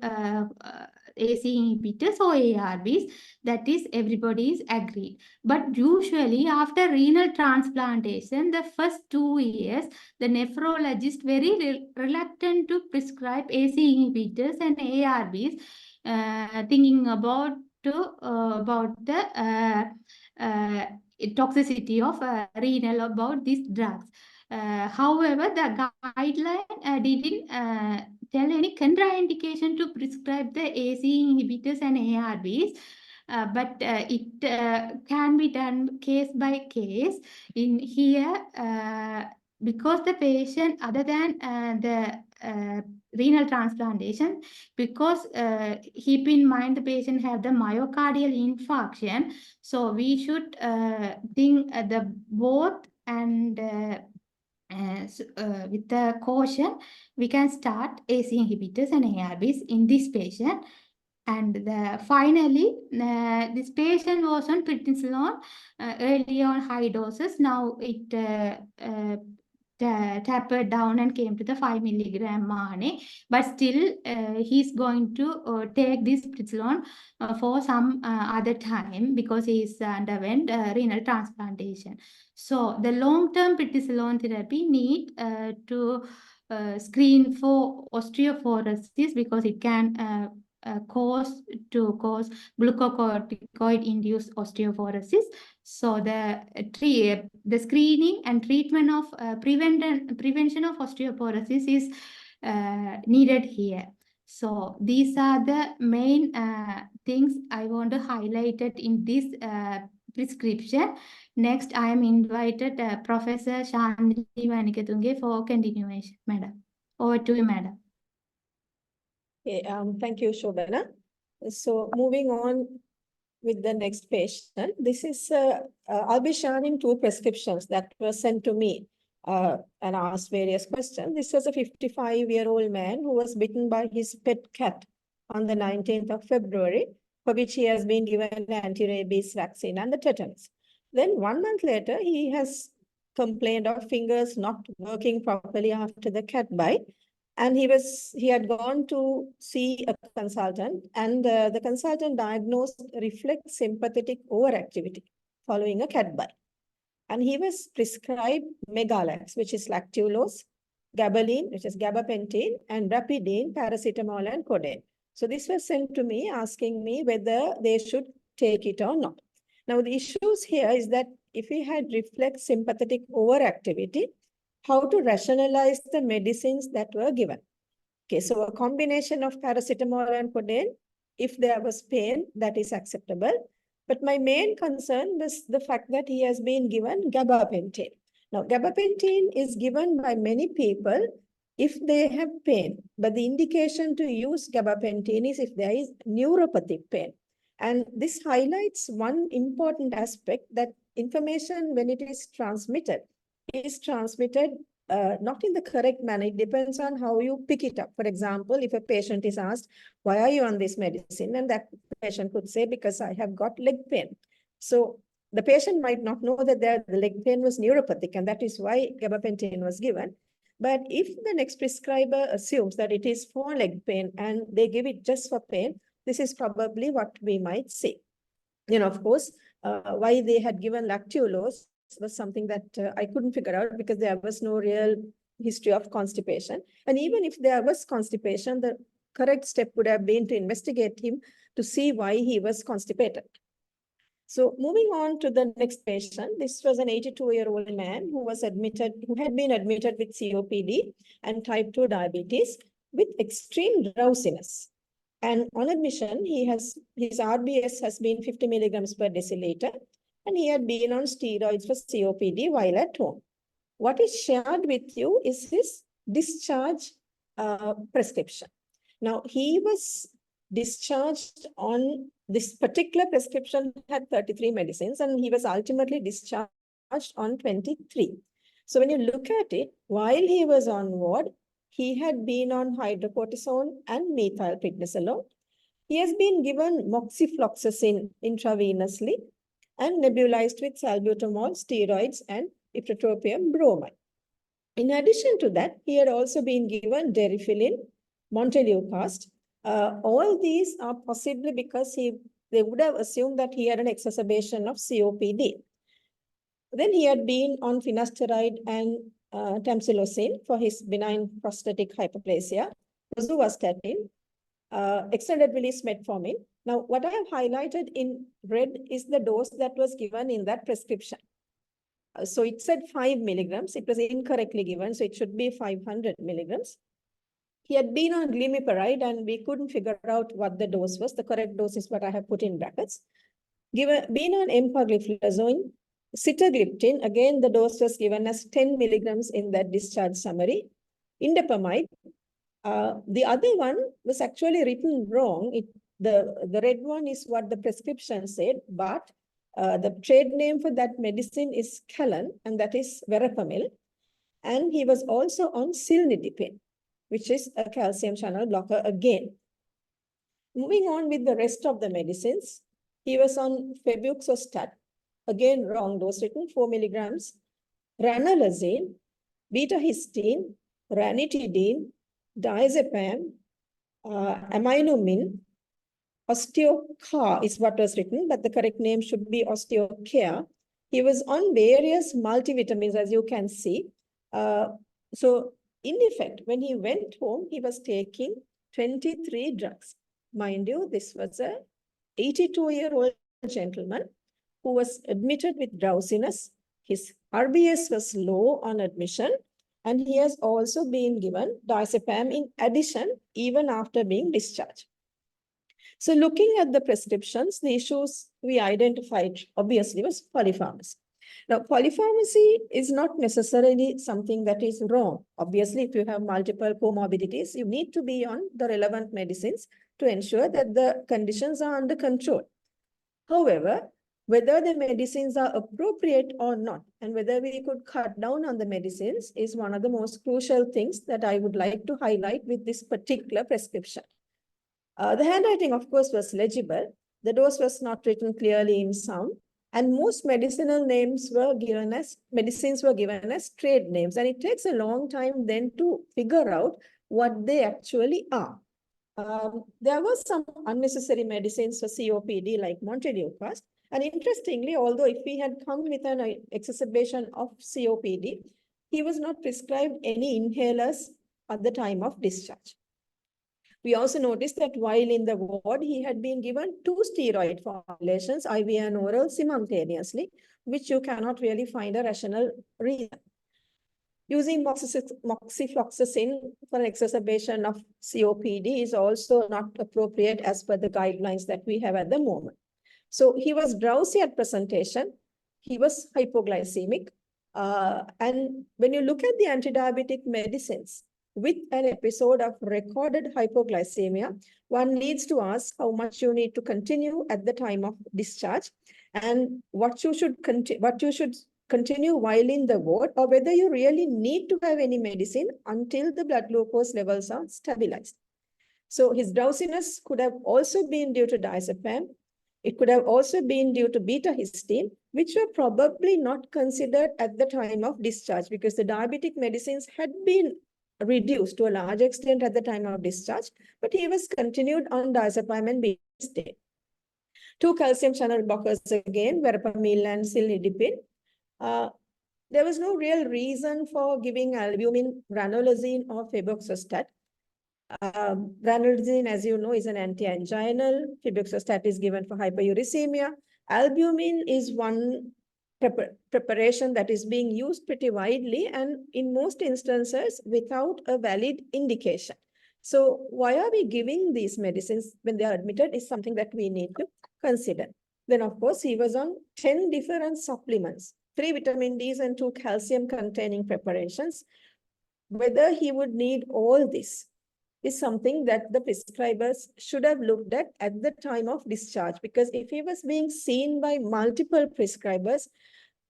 AC inhibitors or ARBs, that is everybody is agreed. But usually after renal transplantation, the first 2 years, the nephrologist very reluctant to prescribe AC inhibitors and ARBs, thinking about the toxicity of renal about these drugs. However, the guideline didn't tell any contraindication to prescribe the AC inhibitors and ARBs, but it can be done case by case. In here, because the patient, other than the renal transplantation, because keep in mind the patient have the myocardial infarction, so we should think the both and with the caution, we can start AC inhibitors and ARBs in this patient. And finally, this patient was on prednisolone early on high doses. Now it tapered down and came to the 5 milligram MANE, but still he's going to take this prednisolone for some other time because he's underwent renal transplantation. So the long-term prednisolone therapy need to screen for osteoporosis because it can cause glucocorticoid-induced osteoporosis. So the screening and treatment of prevention of osteoporosis is needed here. So these are the main things I want to highlight it in this prescription. Next, I am invited Professor Shandri Manikatunge for continuation, madam. Over to you, madam. Okay, thank you, Shobana. So moving on with the next patient, this is, I'll be sharing 2 prescriptions that were sent to me and asked various questions. This was a 55-year-old man who was bitten by his pet cat on the 19th of February, for which he has been given the anti-rabies vaccine and the tetanus. Then 1 month later, he has complained of fingers not working properly after the cat bite. And he had gone to see a consultant, and the consultant diagnosed reflex sympathetic overactivity following a cat bite. And he was prescribed Megalax, which is lactulose, gabaline, which is gabapentin, and rapidine, paracetamol, and codeine. So this was sent to me asking me whether they should take it or not. Now the issues here is that if he had reflex sympathetic overactivity, how to rationalize the medicines that were given. Okay, so a combination of paracetamol and codeine, if there was pain, that is acceptable. But my main concern was the fact that he has been given gabapentin. Now, gabapentin is given by many people if they have pain, but the indication to use gabapentin is if there is neuropathic pain. And this highlights one important aspect, that information, when it is transmitted not in the correct manner. It depends on how you pick it up. For example, if a patient is asked, why are you on this medicine? And that patient could say, because I have got leg pain. So the patient might not know that the leg pain was neuropathic, and that is why gabapentin was given. But if the next prescriber assumes that it is for leg pain and they give it just for pain, this is probably what we might say. Of course, why they had given lactulose was something that I couldn't figure out, because there was no real history of constipation. And even if there was constipation, the correct step would have been to investigate him to see why he was constipated. So moving on to the next patient, this was an 82-year-old man who had been admitted with COPD and type 2 diabetes with extreme drowsiness. And on admission, his RBS has been 50 milligrams per deciliter, and he had been on steroids for COPD while at home. What is shared with you is his discharge prescription. Now, he was discharged on this particular prescription, had 33 medicines, and he was ultimately discharged on 23. So when you look at it, while he was on ward, he had been on hydrocortisone and methylprednisolone. He has been given moxifloxacin intravenously and nebulized with salbutamol, steroids, and ipratropium bromide. In addition to that, he had also been given derifilin, montelukast. All these are possibly because they would have assumed that he had an exacerbation of COPD. Then he had been on finasteride and tamsulosin for his benign prostatic hyperplasia, rosuvastatin, extended release metformin. Now, what I have highlighted in red is the dose that was given in that prescription. So it said 5 milligrams. It was incorrectly given, so it should be 500 milligrams. he had been on glimepiride and we couldn't figure out what the dose was. The correct dose is what I have put in brackets. Been on empagliflozin, sitagliptin, again the dose was given as 10 milligrams in that discharge summary. Indapamide, the other one was actually written wrong. The red one is what the prescription said, but the trade name for that medicine is Callan, and that is verapamil. And he was also on cilnidipine, which is a calcium channel blocker again. Moving on with the rest of the medicines, he was on febuxostat, again wrong dose written, 4 milligrams, ranolazine, beta-histine, ranitidine, diazepam, aminomin, osteocar is what was written, but the correct name should be osteocare. He was on various multivitamins, as you can see. So in effect, when he went home, he was taking 23 drugs. Mind you, this was a 82-year-old gentleman who was admitted with drowsiness. His RBS was low on admission, and he has also been given diazepam in addition, even after being discharged. So looking at the prescriptions, the issues we identified obviously was polypharmacy. Now, polypharmacy is not necessarily something that is wrong. Obviously, if you have multiple comorbidities, you need to be on the relevant medicines to ensure that the conditions are under control. However, whether the medicines are appropriate or not, and whether we could cut down on the medicines is one of the most crucial things that I would like to highlight with this particular prescription. The handwriting, of course, was legible. The dose was not written clearly in sound. And most medicinal names were given as, medicines were given as trade names. And it takes a long time then to figure out what they actually are. There were some unnecessary medicines for COPD like montelukast. And interestingly, although if he had come with an exacerbation of COPD, he was not prescribed any inhalers at the time of discharge. We also noticed that while in the ward, he had been given 2 steroid formulations, IV and oral, simultaneously, which you cannot really find a rational reason. Using moxifloxacin for an exacerbation of COPD is also not appropriate as per the guidelines that we have at the moment. So he was drowsy at presentation. He was hypoglycemic. And when you look at the antidiabetic medicines, with an episode of recorded hypoglycemia, one needs to ask how much you need to continue at the time of discharge and what you should continue while in the ward, or whether you really need to have any medicine until the blood glucose levels are stabilized. So his drowsiness could have also been due to diazepam. It could have also been due to beta-histine, which were probably not considered at the time of discharge because the diabetic medicines had been reduced to a large extent at the time of discharge, but he was continued on diazepam and beta-histine. 2 calcium channel blockers again, verapamil and cilnidipine. There was no real reason for giving albumin, ranolazine, or febuxostat. Ranolazine, as you know, is an anti-anginal. Febuxostat is given for hyperuricemia. Albumin is one preparation that is being used pretty widely and in most instances without a valid indication. So why are we giving these medicines when they are admitted is something that we need to consider. Then of course, he was on 10 different supplements, 3 vitamin Ds and 2 calcium containing preparations. Whether he would need all this is something that the prescribers should have looked at the time of discharge, because if he was being seen by multiple prescribers,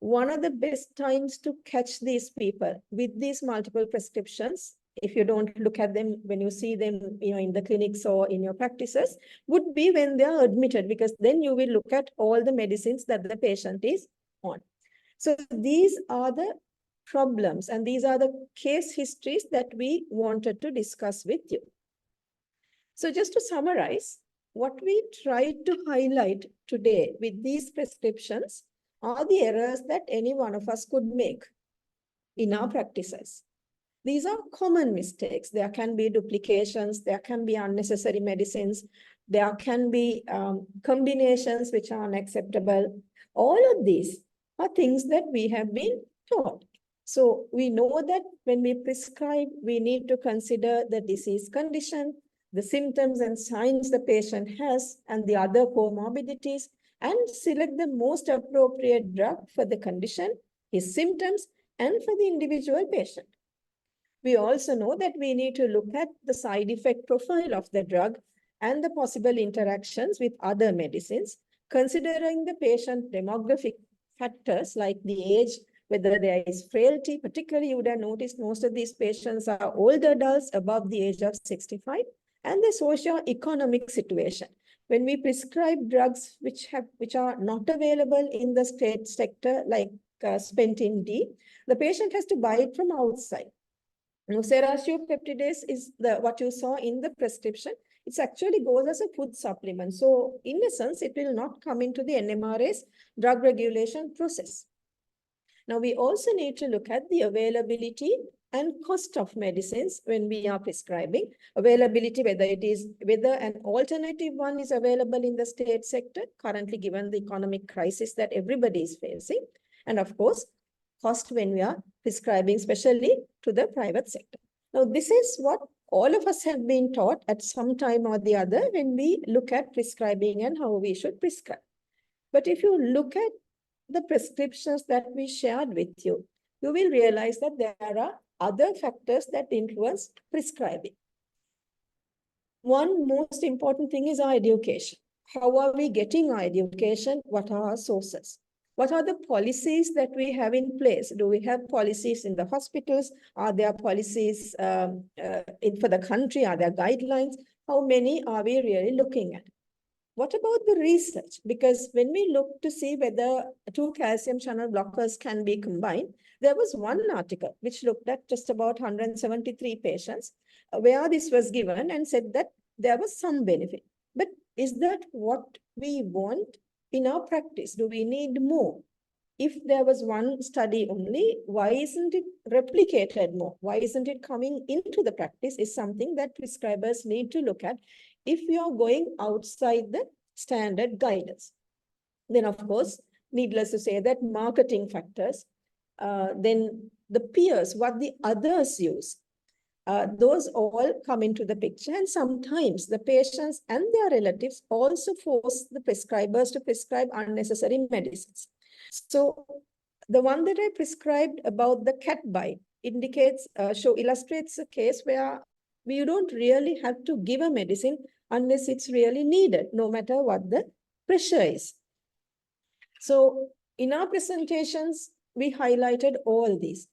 one of the best times to catch these people with these multiple prescriptions, if you don't look at them when you see them in the clinics or in your practices, would be when they are admitted, because then you will look at all the medicines that the patient is on. So these are the problems and these are the case histories that we wanted to discuss with you. So just to summarize, what we tried to highlight today with these prescriptions are the errors that any one of us could make in our practices. These are common mistakes. There can be duplications, there can be unnecessary medicines, there can be combinations which are unacceptable. All of these are things that we have been taught. So we know that when we prescribe, we need to consider the disease condition, the symptoms and signs the patient has, and the other comorbidities, and select the most appropriate drug for the condition, his symptoms, and for the individual patient. We also know that we need to look at the side effect profile of the drug and the possible interactions with other medicines, considering the patient demographic factors like the age, whether there is frailty. Particularly, you would have noticed most of these patients are older adults above the age of 65, and the socio-economic situation. When we prescribe drugs which are not available in the state sector, like Spentin D, the patient has to buy it from outside. Now, serratiopeptidase is what you saw in the prescription. It actually goes as a food supplement. So in a sense, it will not come into the NMRA's drug regulation process. Now, we also need to look at the availability and cost of medicines when we are prescribing. Availability, whether an alternative one is available in the state sector, currently given the economic crisis that everybody is facing. And of course, cost when we are prescribing, especially to the private sector. Now, this is what all of us have been taught at some time or the other when we look at prescribing and how we should prescribe. But if you look at the prescriptions that we shared with you, you will realize that there are other factors that influence prescribing. One most important thing is our education. How are we getting our education? What are our sources? What are the policies that we have in place? Do we have policies in the hospitals? Are there policies for the country? Are there guidelines? How many are we really looking at? What about the research? Because when we look to see whether two calcium channel blockers can be combined, there was one article which looked at just about 173 patients where this was given and said that there was some benefit. But is that what we want in our practice? Do we need more? If there was one study only, why isn't it replicated more? Why isn't it coming into the practice is something that prescribers need to look at if you are going outside the standard guidance. Then, of course, needless to say that marketing factors, then the peers, what the others use, those all come into the picture. And sometimes the patients and their relatives also force the prescribers to prescribe unnecessary medicines. So the one that I prescribed about the cat bite illustrates a case where you don't really have to give a medicine unless it's really needed, no matter what the pressure is. So in our presentations, we highlighted all these.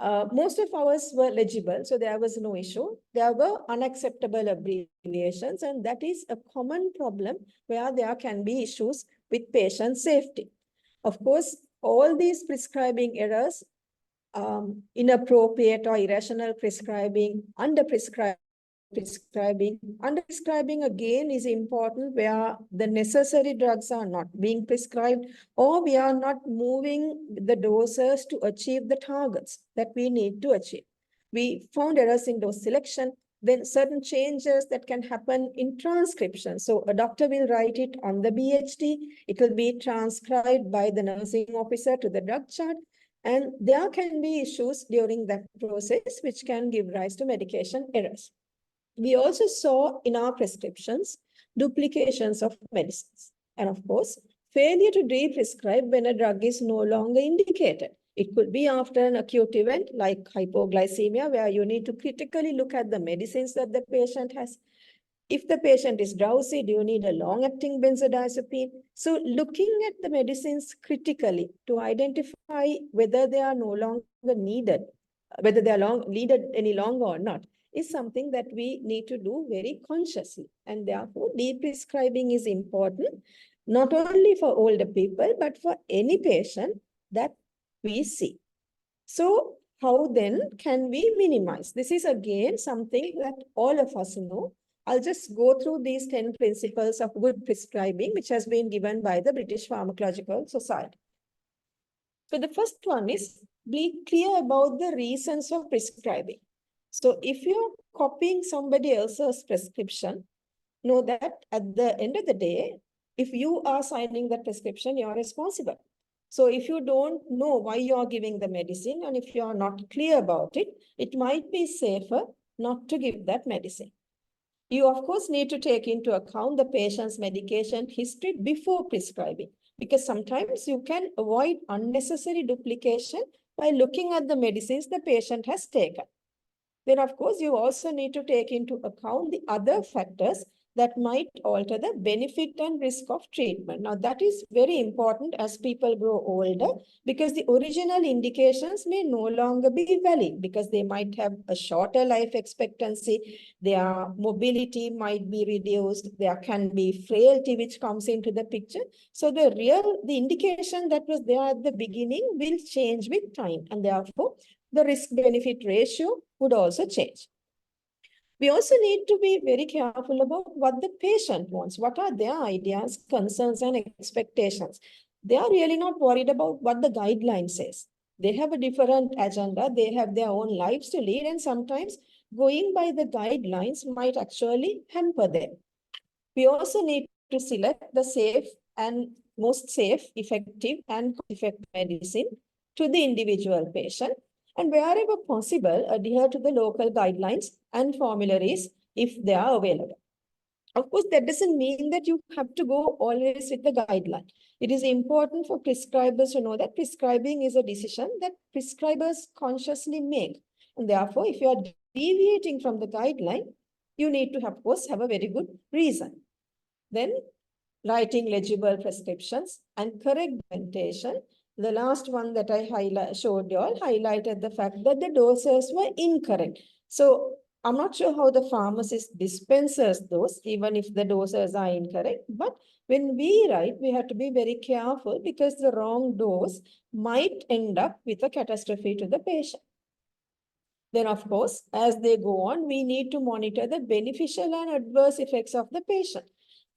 Most of ours were legible, so there was no issue. There were unacceptable abbreviations, and that is a common problem where there can be issues with patient safety. Of course, all these prescribing errors, inappropriate or irrational prescribing, underprescribing again is important where the necessary drugs are not being prescribed or we are not moving the doses to achieve the targets that we need to achieve. We found errors in dose selection, then certain changes that can happen in transcription. So a doctor will write it on the BHT, it will be transcribed by the nursing officer to the drug chart, and there can be issues during that process which can give rise to medication errors. We also saw in our prescriptions duplications of medicines. And of course, failure to re-prescribe when a drug is no longer indicated. It could be after an acute event like hypoglycemia, where you need to critically look at the medicines that the patient has. If the patient is drowsy, do you need a long-acting benzodiazepine? So looking at the medicines critically to identify whether they are no longer needed, whether they are needed any longer or not, is something that we need to do very consciously. And therefore, de-prescribing is important, not only for older people, but for any patient that we see. So how then can we minimize? This is again something that all of us know. I'll just go through these 10 principles of good prescribing, which has been given by the British Pharmacological Society. So the first one is be clear about the reasons for prescribing. So if you're copying somebody else's prescription, know that at the end of the day, if you are signing that prescription, you're responsible. So if you don't know why you are giving the medicine and if you are not clear about it, it might be safer not to give that medicine. You, of course, need to take into account the patient's medication history before prescribing, because sometimes you can avoid unnecessary duplication by looking at the medicines the patient has taken. Then, of course, you also need to take into account the other factors that might alter the benefit and risk of treatment. Now, that is very important as people grow older, because the original indications may no longer be valid because they might have a shorter life expectancy, their mobility might be reduced, there can be frailty which comes into the picture. So the indication that was there at the beginning will change with time, and therefore the risk-benefit ratio would also change. We also need to be very careful about what the patient wants. What are their ideas, concerns, and expectations? They are really not worried about what the guideline says. They have a different agenda. They have their own lives to lead, and sometimes going by the guidelines might actually hamper them. We also need to select the safe and most safe, effective, and cost-effective medicine to the individual patient, and wherever possible, adhere to the local guidelines and formularies if they are available. Of course, that doesn't mean that you have to go always with the guideline. It is important for prescribers to know that prescribing is a decision that prescribers consciously make. And therefore, if you are deviating from the guideline, you need to, of course, have a very good reason. Then, writing legible prescriptions and correct documentation. The last one that I showed you all highlighted the fact that the doses were incorrect. So I'm not sure how the pharmacist dispenses those, even if the doses are incorrect. But when we write, we have to be very careful because the wrong dose might end up with a catastrophe to the patient. Then, of course, as they go on, we need to monitor the beneficial and adverse effects of the patient.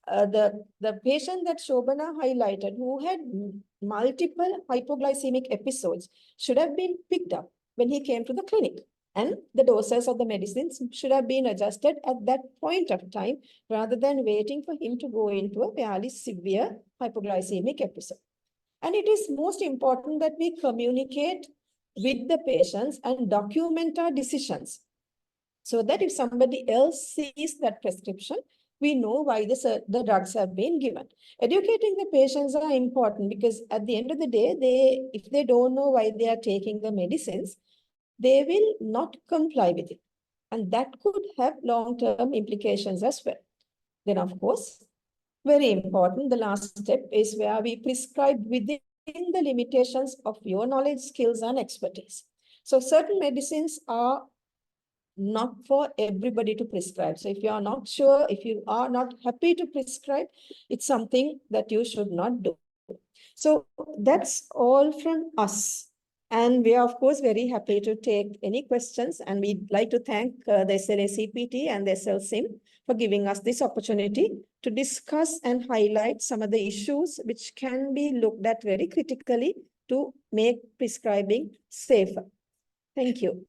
The patient that Shobana highlighted, who had multiple hypoglycemic episodes, should have been picked up when he came to the clinic. And the doses of the medicines should have been adjusted at that point of time, rather than waiting for him to go into a fairly severe hypoglycemic episode. And it is most important that we communicate with the patients and document our decisions, so that if somebody else sees that prescription, we know why the drugs have been given. Educating the patients are important because at the end of the day, if they don't know why they are taking the medicines, they will not comply with it. And that could have long-term implications as well. Then, of course, very important, the last step is where we prescribe within the limitations of your knowledge, skills, and expertise. So certain medicines are not for everybody to prescribe. So if you are not sure, if you are not happy to prescribe, it's something that you should not do. So that's all from us. And we are, of course, very happy to take any questions. And we'd like to thank the SLACPT and the SLCIM for giving us this opportunity to discuss and highlight some of the issues which can be looked at very critically to make prescribing safer. Thank you.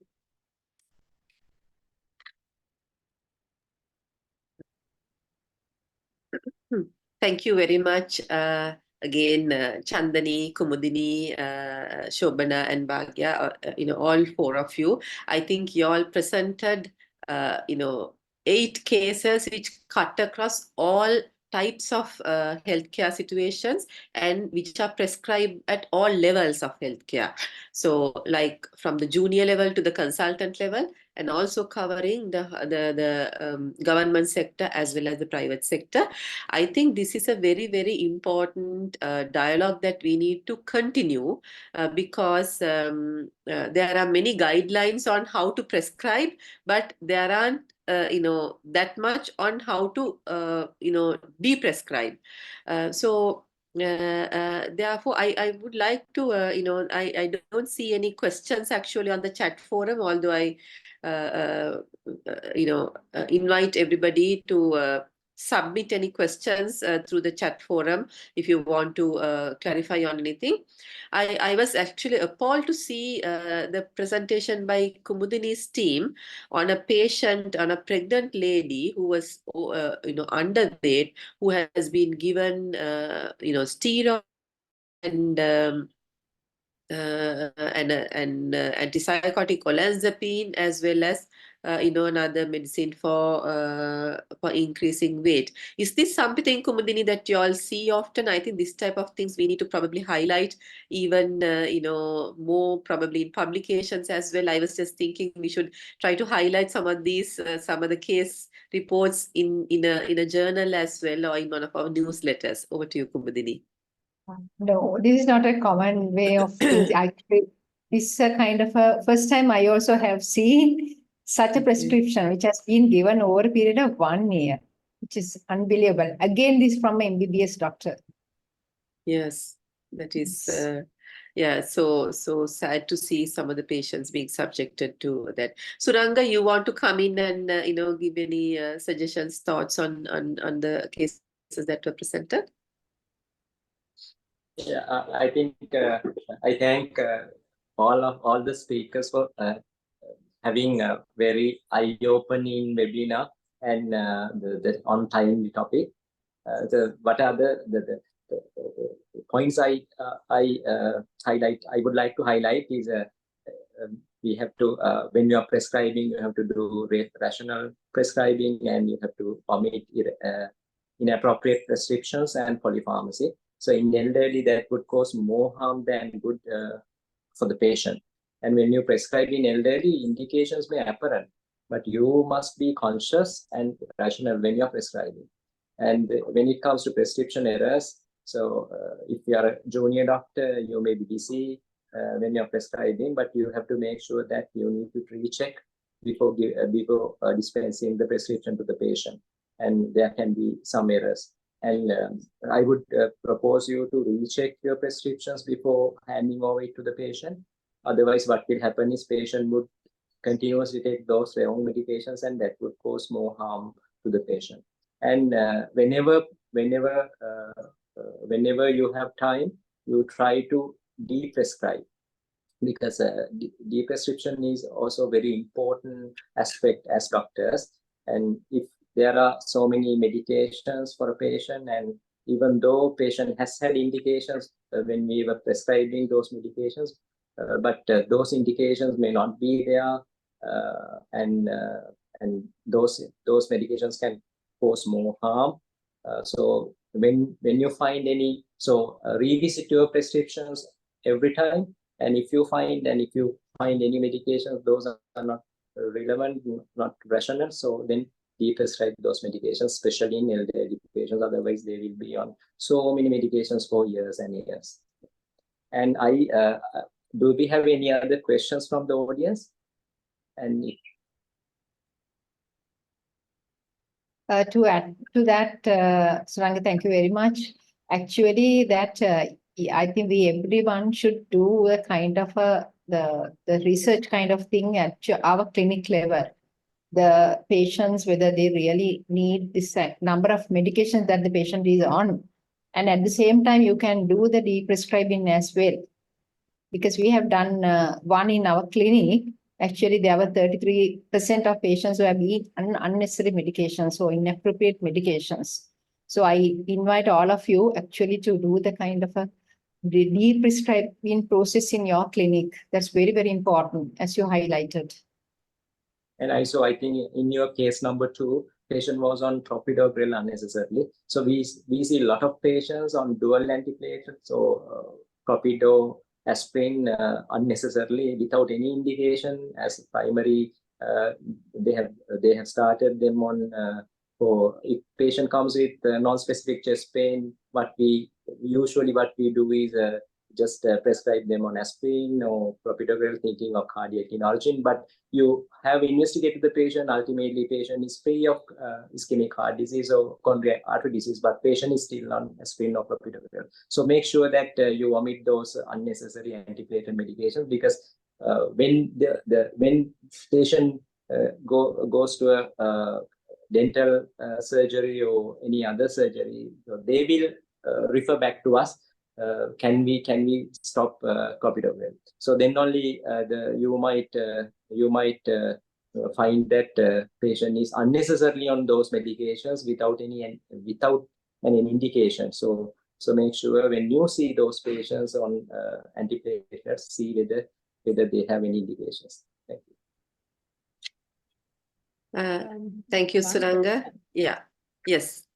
Thank you very much. Again, Chandani, Kumudini, Shobana, and Bhagya, all four of you. I think you all presented, 8 cases which cut across all types of healthcare situations and which are prescribed at all levels of healthcare. So like from the junior level to the consultant level, and also covering the government sector as well as the private sector. I think this is a very, very important dialogue that we need to continue because there are many guidelines on how to prescribe, but there aren't that much on how to de-prescribe. Therefore, I would like to, I don't see any questions actually on the chat forum, although I, invite everybody to submit any questions through the chat forum if you want to clarify on anything. I was actually appalled to see the presentation by Kumudini's team on a patient, on a pregnant lady who was, underweight, who has been given, steroids antipsychotic olanzapine, as well as another medicine for increasing weight. Is this something, Kumudini, that you all see often? I think this type of things we need to probably highlight even more probably in publications as well. I was just thinking we should try to highlight some of these some of the case reports in a journal as well, or in one of our newsletters. Over to you, Kumudini. No, this is not a common way of things. Actually, this is a kind of a first time I also have seen such a prescription which has been given over a period of 1 year, which is unbelievable. Again, this from an MBBS doctor. Yes, that is, yeah, so sad to see some of the patients being subjected to that. Suranga, you want to come in and give any suggestions, thoughts on the cases that were presented? Yeah, I think I thank all the speakers for having a very eye-opening webinar and the on-time topic. What are the points I would like to highlight is we have to when you are prescribing, you have to do rational prescribing, and you have to omit inappropriate prescriptions and polypharmacy. So in elderly, that would cause more harm than good for the patient. And when you prescribe in elderly, indications may apparent, but you must be conscious and rational when you're prescribing. And when it comes to prescription errors, so if you are a junior doctor, you may be busy when you're prescribing, but you have to make sure that you need to recheck before dispensing the prescription to the patient. And there can be some errors. And I would propose you to recheck your prescriptions before handing over it to the patient. Otherwise, what will happen is patient would continuously take those wrong medications, and that would cause more harm to the patient. And whenever you have time, you try to de-prescribe, because de-prescription is also a very important aspect as doctors. And if there are so many medications for a patient, and even though patient has had indications when we were prescribing those medications, but those indications may not be there, and those medications can cause more harm. So when you find any, revisit your prescriptions every time, and if you find any medications those are not relevant, not rational, so then de-prescribe those medications, especially in elderly patients. Otherwise, they will be on so many medications for years and years. And do we have any other questions from the audience? And to add to that, Suranga, thank you very much. Actually, that I think everyone should do a kind of the research kind of thing at our clinic level. The patients, whether they really need this number of medications that the patient is on. And at the same time, you can do the de-prescribing as well. Because we have done one in our clinic. Actually, there were 33% of patients who have been unnecessary medications, so inappropriate medications. So I invite all of you actually to do the kind of a de-prescribing process in your clinic. That's very, very important, as you highlighted. And I think in your case number 2, patient was on clopidogrel unnecessarily. So we see a lot of patients on dual antiplatelets, so clopido, aspirin unnecessarily without any indication as primary. They have started them on for if patient comes with non-specific chest pain, what we do is just prescribe them on aspirin or clopidogrel, thinking of cardiac indulgence. But you have investigated the patient. Ultimately, patient is free of ischemic heart disease or coronary artery disease, but patient is still on aspirin or clopidogrel. So make sure that you omit those unnecessary antiplatelet medications, because when patient goes to a dental surgery or any other surgery, they will refer back to us. Can we stop clopidogrel? So then only you might find that patient is unnecessarily on those medications without any indication. So So make sure when you see those patients on antiplatelets, see whether they have any indications. Thank you. Thank you, One Suranga. question. Yeah. Yes.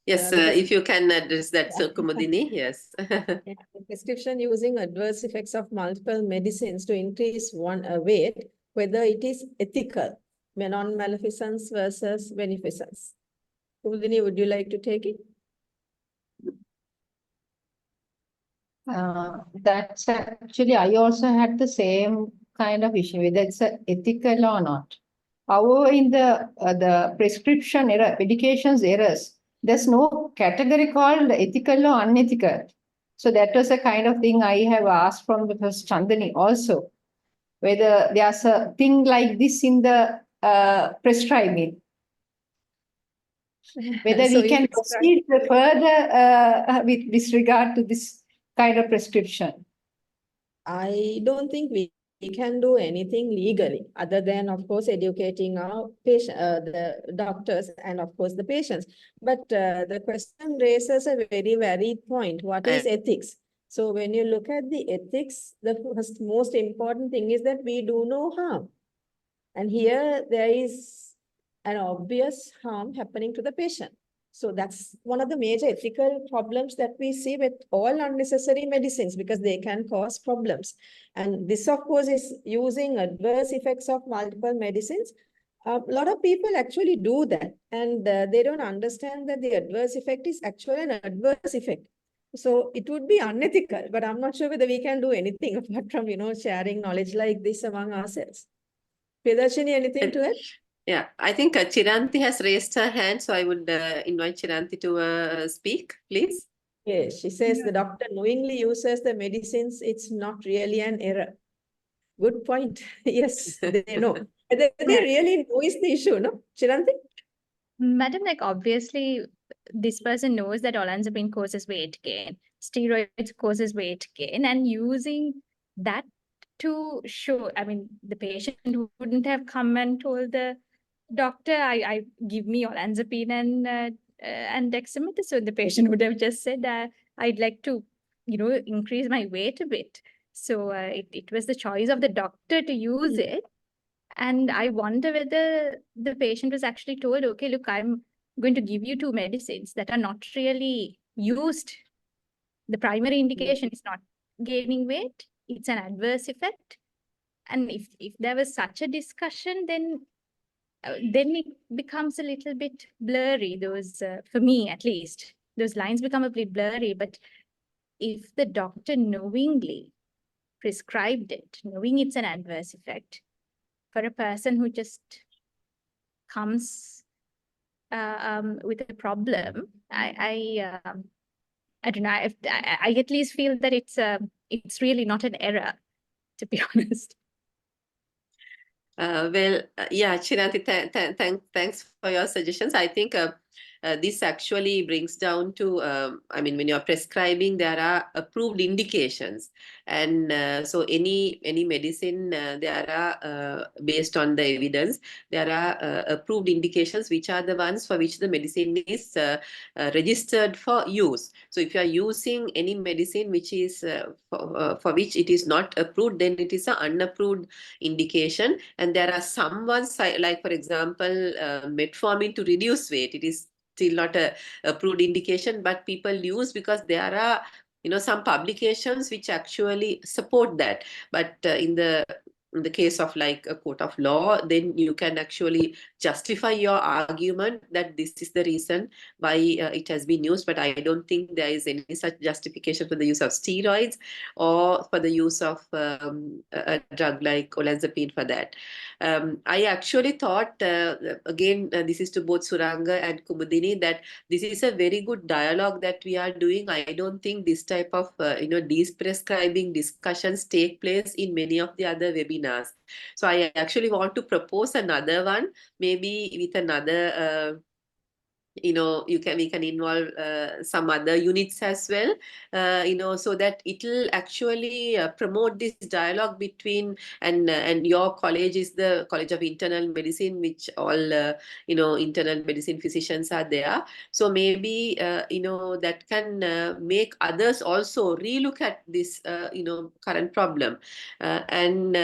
Yes, Because- if you can address that, Yeah. Kumudini, yes. Prescription using adverse effects of multiple medicines to increase weight, whether it is ethical, non-maleficence versus beneficence. Kumudini, would you like to take it? That's actually, I also had the same kind of issue, whether it's ethical or not. However, in the prescription error, medications errors, there's no category called ethical or unethical. So that was a kind of thing I have asked from the first Chandani also, whether there's a thing like this in the prescribing. Whether So we can proceed further with disregard to this kind of prescription. I don't think we can do anything legally other than, of course, educating our patient, the doctors and, of course, the patients. But the question raises a very valid point. What is ethics? So when you look at the ethics, the most important thing is that we do no harm. And here there is an obvious harm happening to the patient. So that's one of the major ethical problems that we see with all unnecessary medicines, because they can cause problems. And this, of course, is using adverse effects of multiple medicines. A lot of people actually do that, and they don't understand that the adverse effect is actually an adverse effect. So it would be unethical, but I'm not sure whether we can do anything apart from, sharing knowledge like this among ourselves. Priyadarshini, anything to add? Yeah, I think Chiranti has raised her hand, so I would invite Chiranti to speak, please. Yes, she says the doctor knowingly uses the medicines, it's not really an error. Good point. Yes, they know. They really know is the issue, no? Chiranti? Madam, like obviously, this person knows that olanzapine causes weight gain, steroids causes weight gain, and using that to show, I mean, the patient wouldn't have come and told the doctor, I give me olanzapine and dexamethasone. So the patient would have just said, I'd like to, increase my weight a bit. So it was the choice of the doctor to use it. And I wonder whether the patient was actually told, okay, look, I'm going to give you 2 medicines that are not really used. The primary indication is not gaining weight. It's an adverse effect. And if there was such a discussion, then it becomes a little bit blurry. Those, for me at least, those lines become a bit blurry. But if the doctor knowingly prescribed it, knowing it's an adverse effect, for a person who just comes with a problem, I don't know. I at least feel that it's really not an error, to be honest. Yeah, Chiranti, thanks for your suggestions. I think this actually brings down to, I mean, when you're prescribing, there are approved indications. And so any medicine, there are, based on the evidence, there are approved indications, which are the ones for which the medicine is registered for use. So if you are using any medicine which is for which it is not approved, then it is an unapproved indication. And there are some ones, like for example, metformin to reduce weight. It is still not a approved indication, but people use because there are some publications which actually support that. But in the case of like a court of law, then you can actually justify your argument that this is the reason why it has been used. But I don't think there is any such justification for the use of steroids or for the use of a drug like olanzapine for that. I actually thought, again, this is to both Suranga and Kumudini, that this is a very good dialogue that we are doing. I don't think this type of, prescribing discussions take place in many of the other webinars. So I actually want to propose another one, maybe with another we can involve some other units as well, so that it'll actually promote this dialogue between, and your college is the College of Internal Medicine, which all internal medicine physicians are there. So maybe that can make others also relook at this current problem, and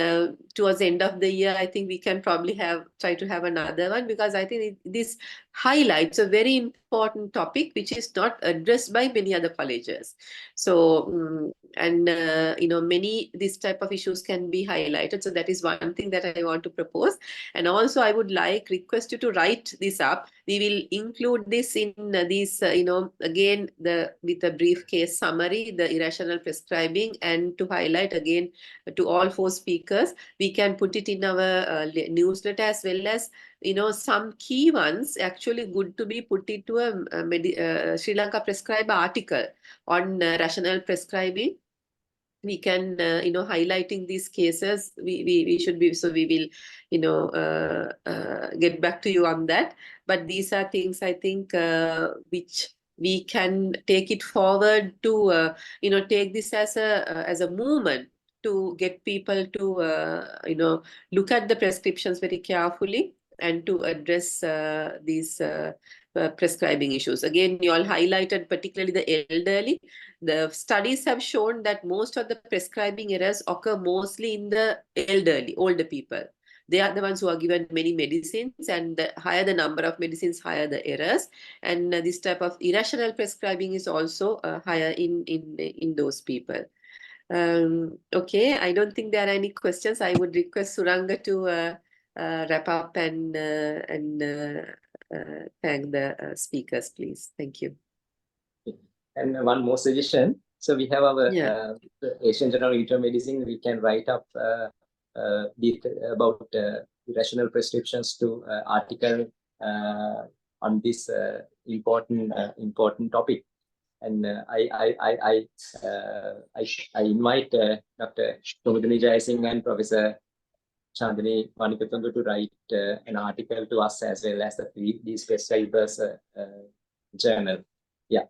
towards the end of the year, I think we can probably try to have another one, because I think this highlights a very important topic which is not addressed by many other colleges. So many this type of issues can be highlighted. So that is one thing that I want to propose. And also I would request you to write this up. We will include this in these again with a brief case summary, the irrational prescribing, and to highlight again to all 4 speakers. We can put it in our newsletter, as well as some key ones actually good to be put into a Sri Lanka Prescriber article on rational prescribing. We can highlighting these cases, we should be, so we will get back to you on that. But these are things I think which we can take it forward to take this as a movement to get people to look at the prescriptions very carefully, and to address these prescribing issues. Again, you all highlighted particularly the elderly. The studies have shown that most of the prescribing errors occur mostly in the elderly, older people. They are the ones who are given many medicines, and the higher the number of medicines, higher the errors. And this type of irrational prescribing is also higher in those people. Okay, I don't think there are any questions. I would request Suranga to wrap up and thank the speakers, please. Thank you. And one more suggestion. So we have our Asian Journal of Internal Medicine. We can write up about irrational prescriptions to article on this important topic. And I invite Dr. Kumudini Jayasinghe and Professor Chandani Manikatunga to write an article to us, as well as these prescribers journal. Yeah,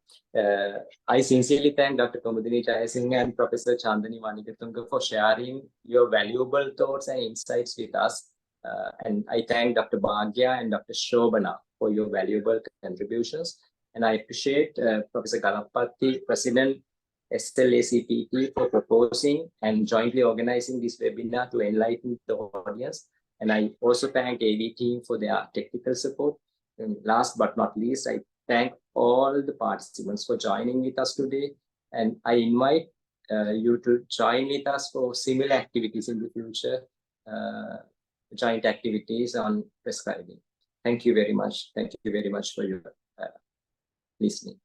I sincerely thank Dr. Kumudini Jayasinghe and Professor Chandani Manikatunga for sharing your valuable thoughts and insights with us. And I thank Dr. Bhagya and Dr. Shobana for your valuable contributions. And I appreciate Professor Galappatti, President SLACPT, for proposing and jointly organizing this webinar to enlighten the audience. And I also thank AV team for their technical support. And last but not least, I thank all the participants for joining with us today. And I invite you to join with us for similar activities in the future, joint activities on prescribing. Thank you very much. Thank you very much for your listening.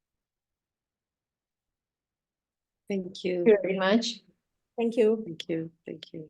Thank you. Thank you very much. Thank you. Thank you. Thank you.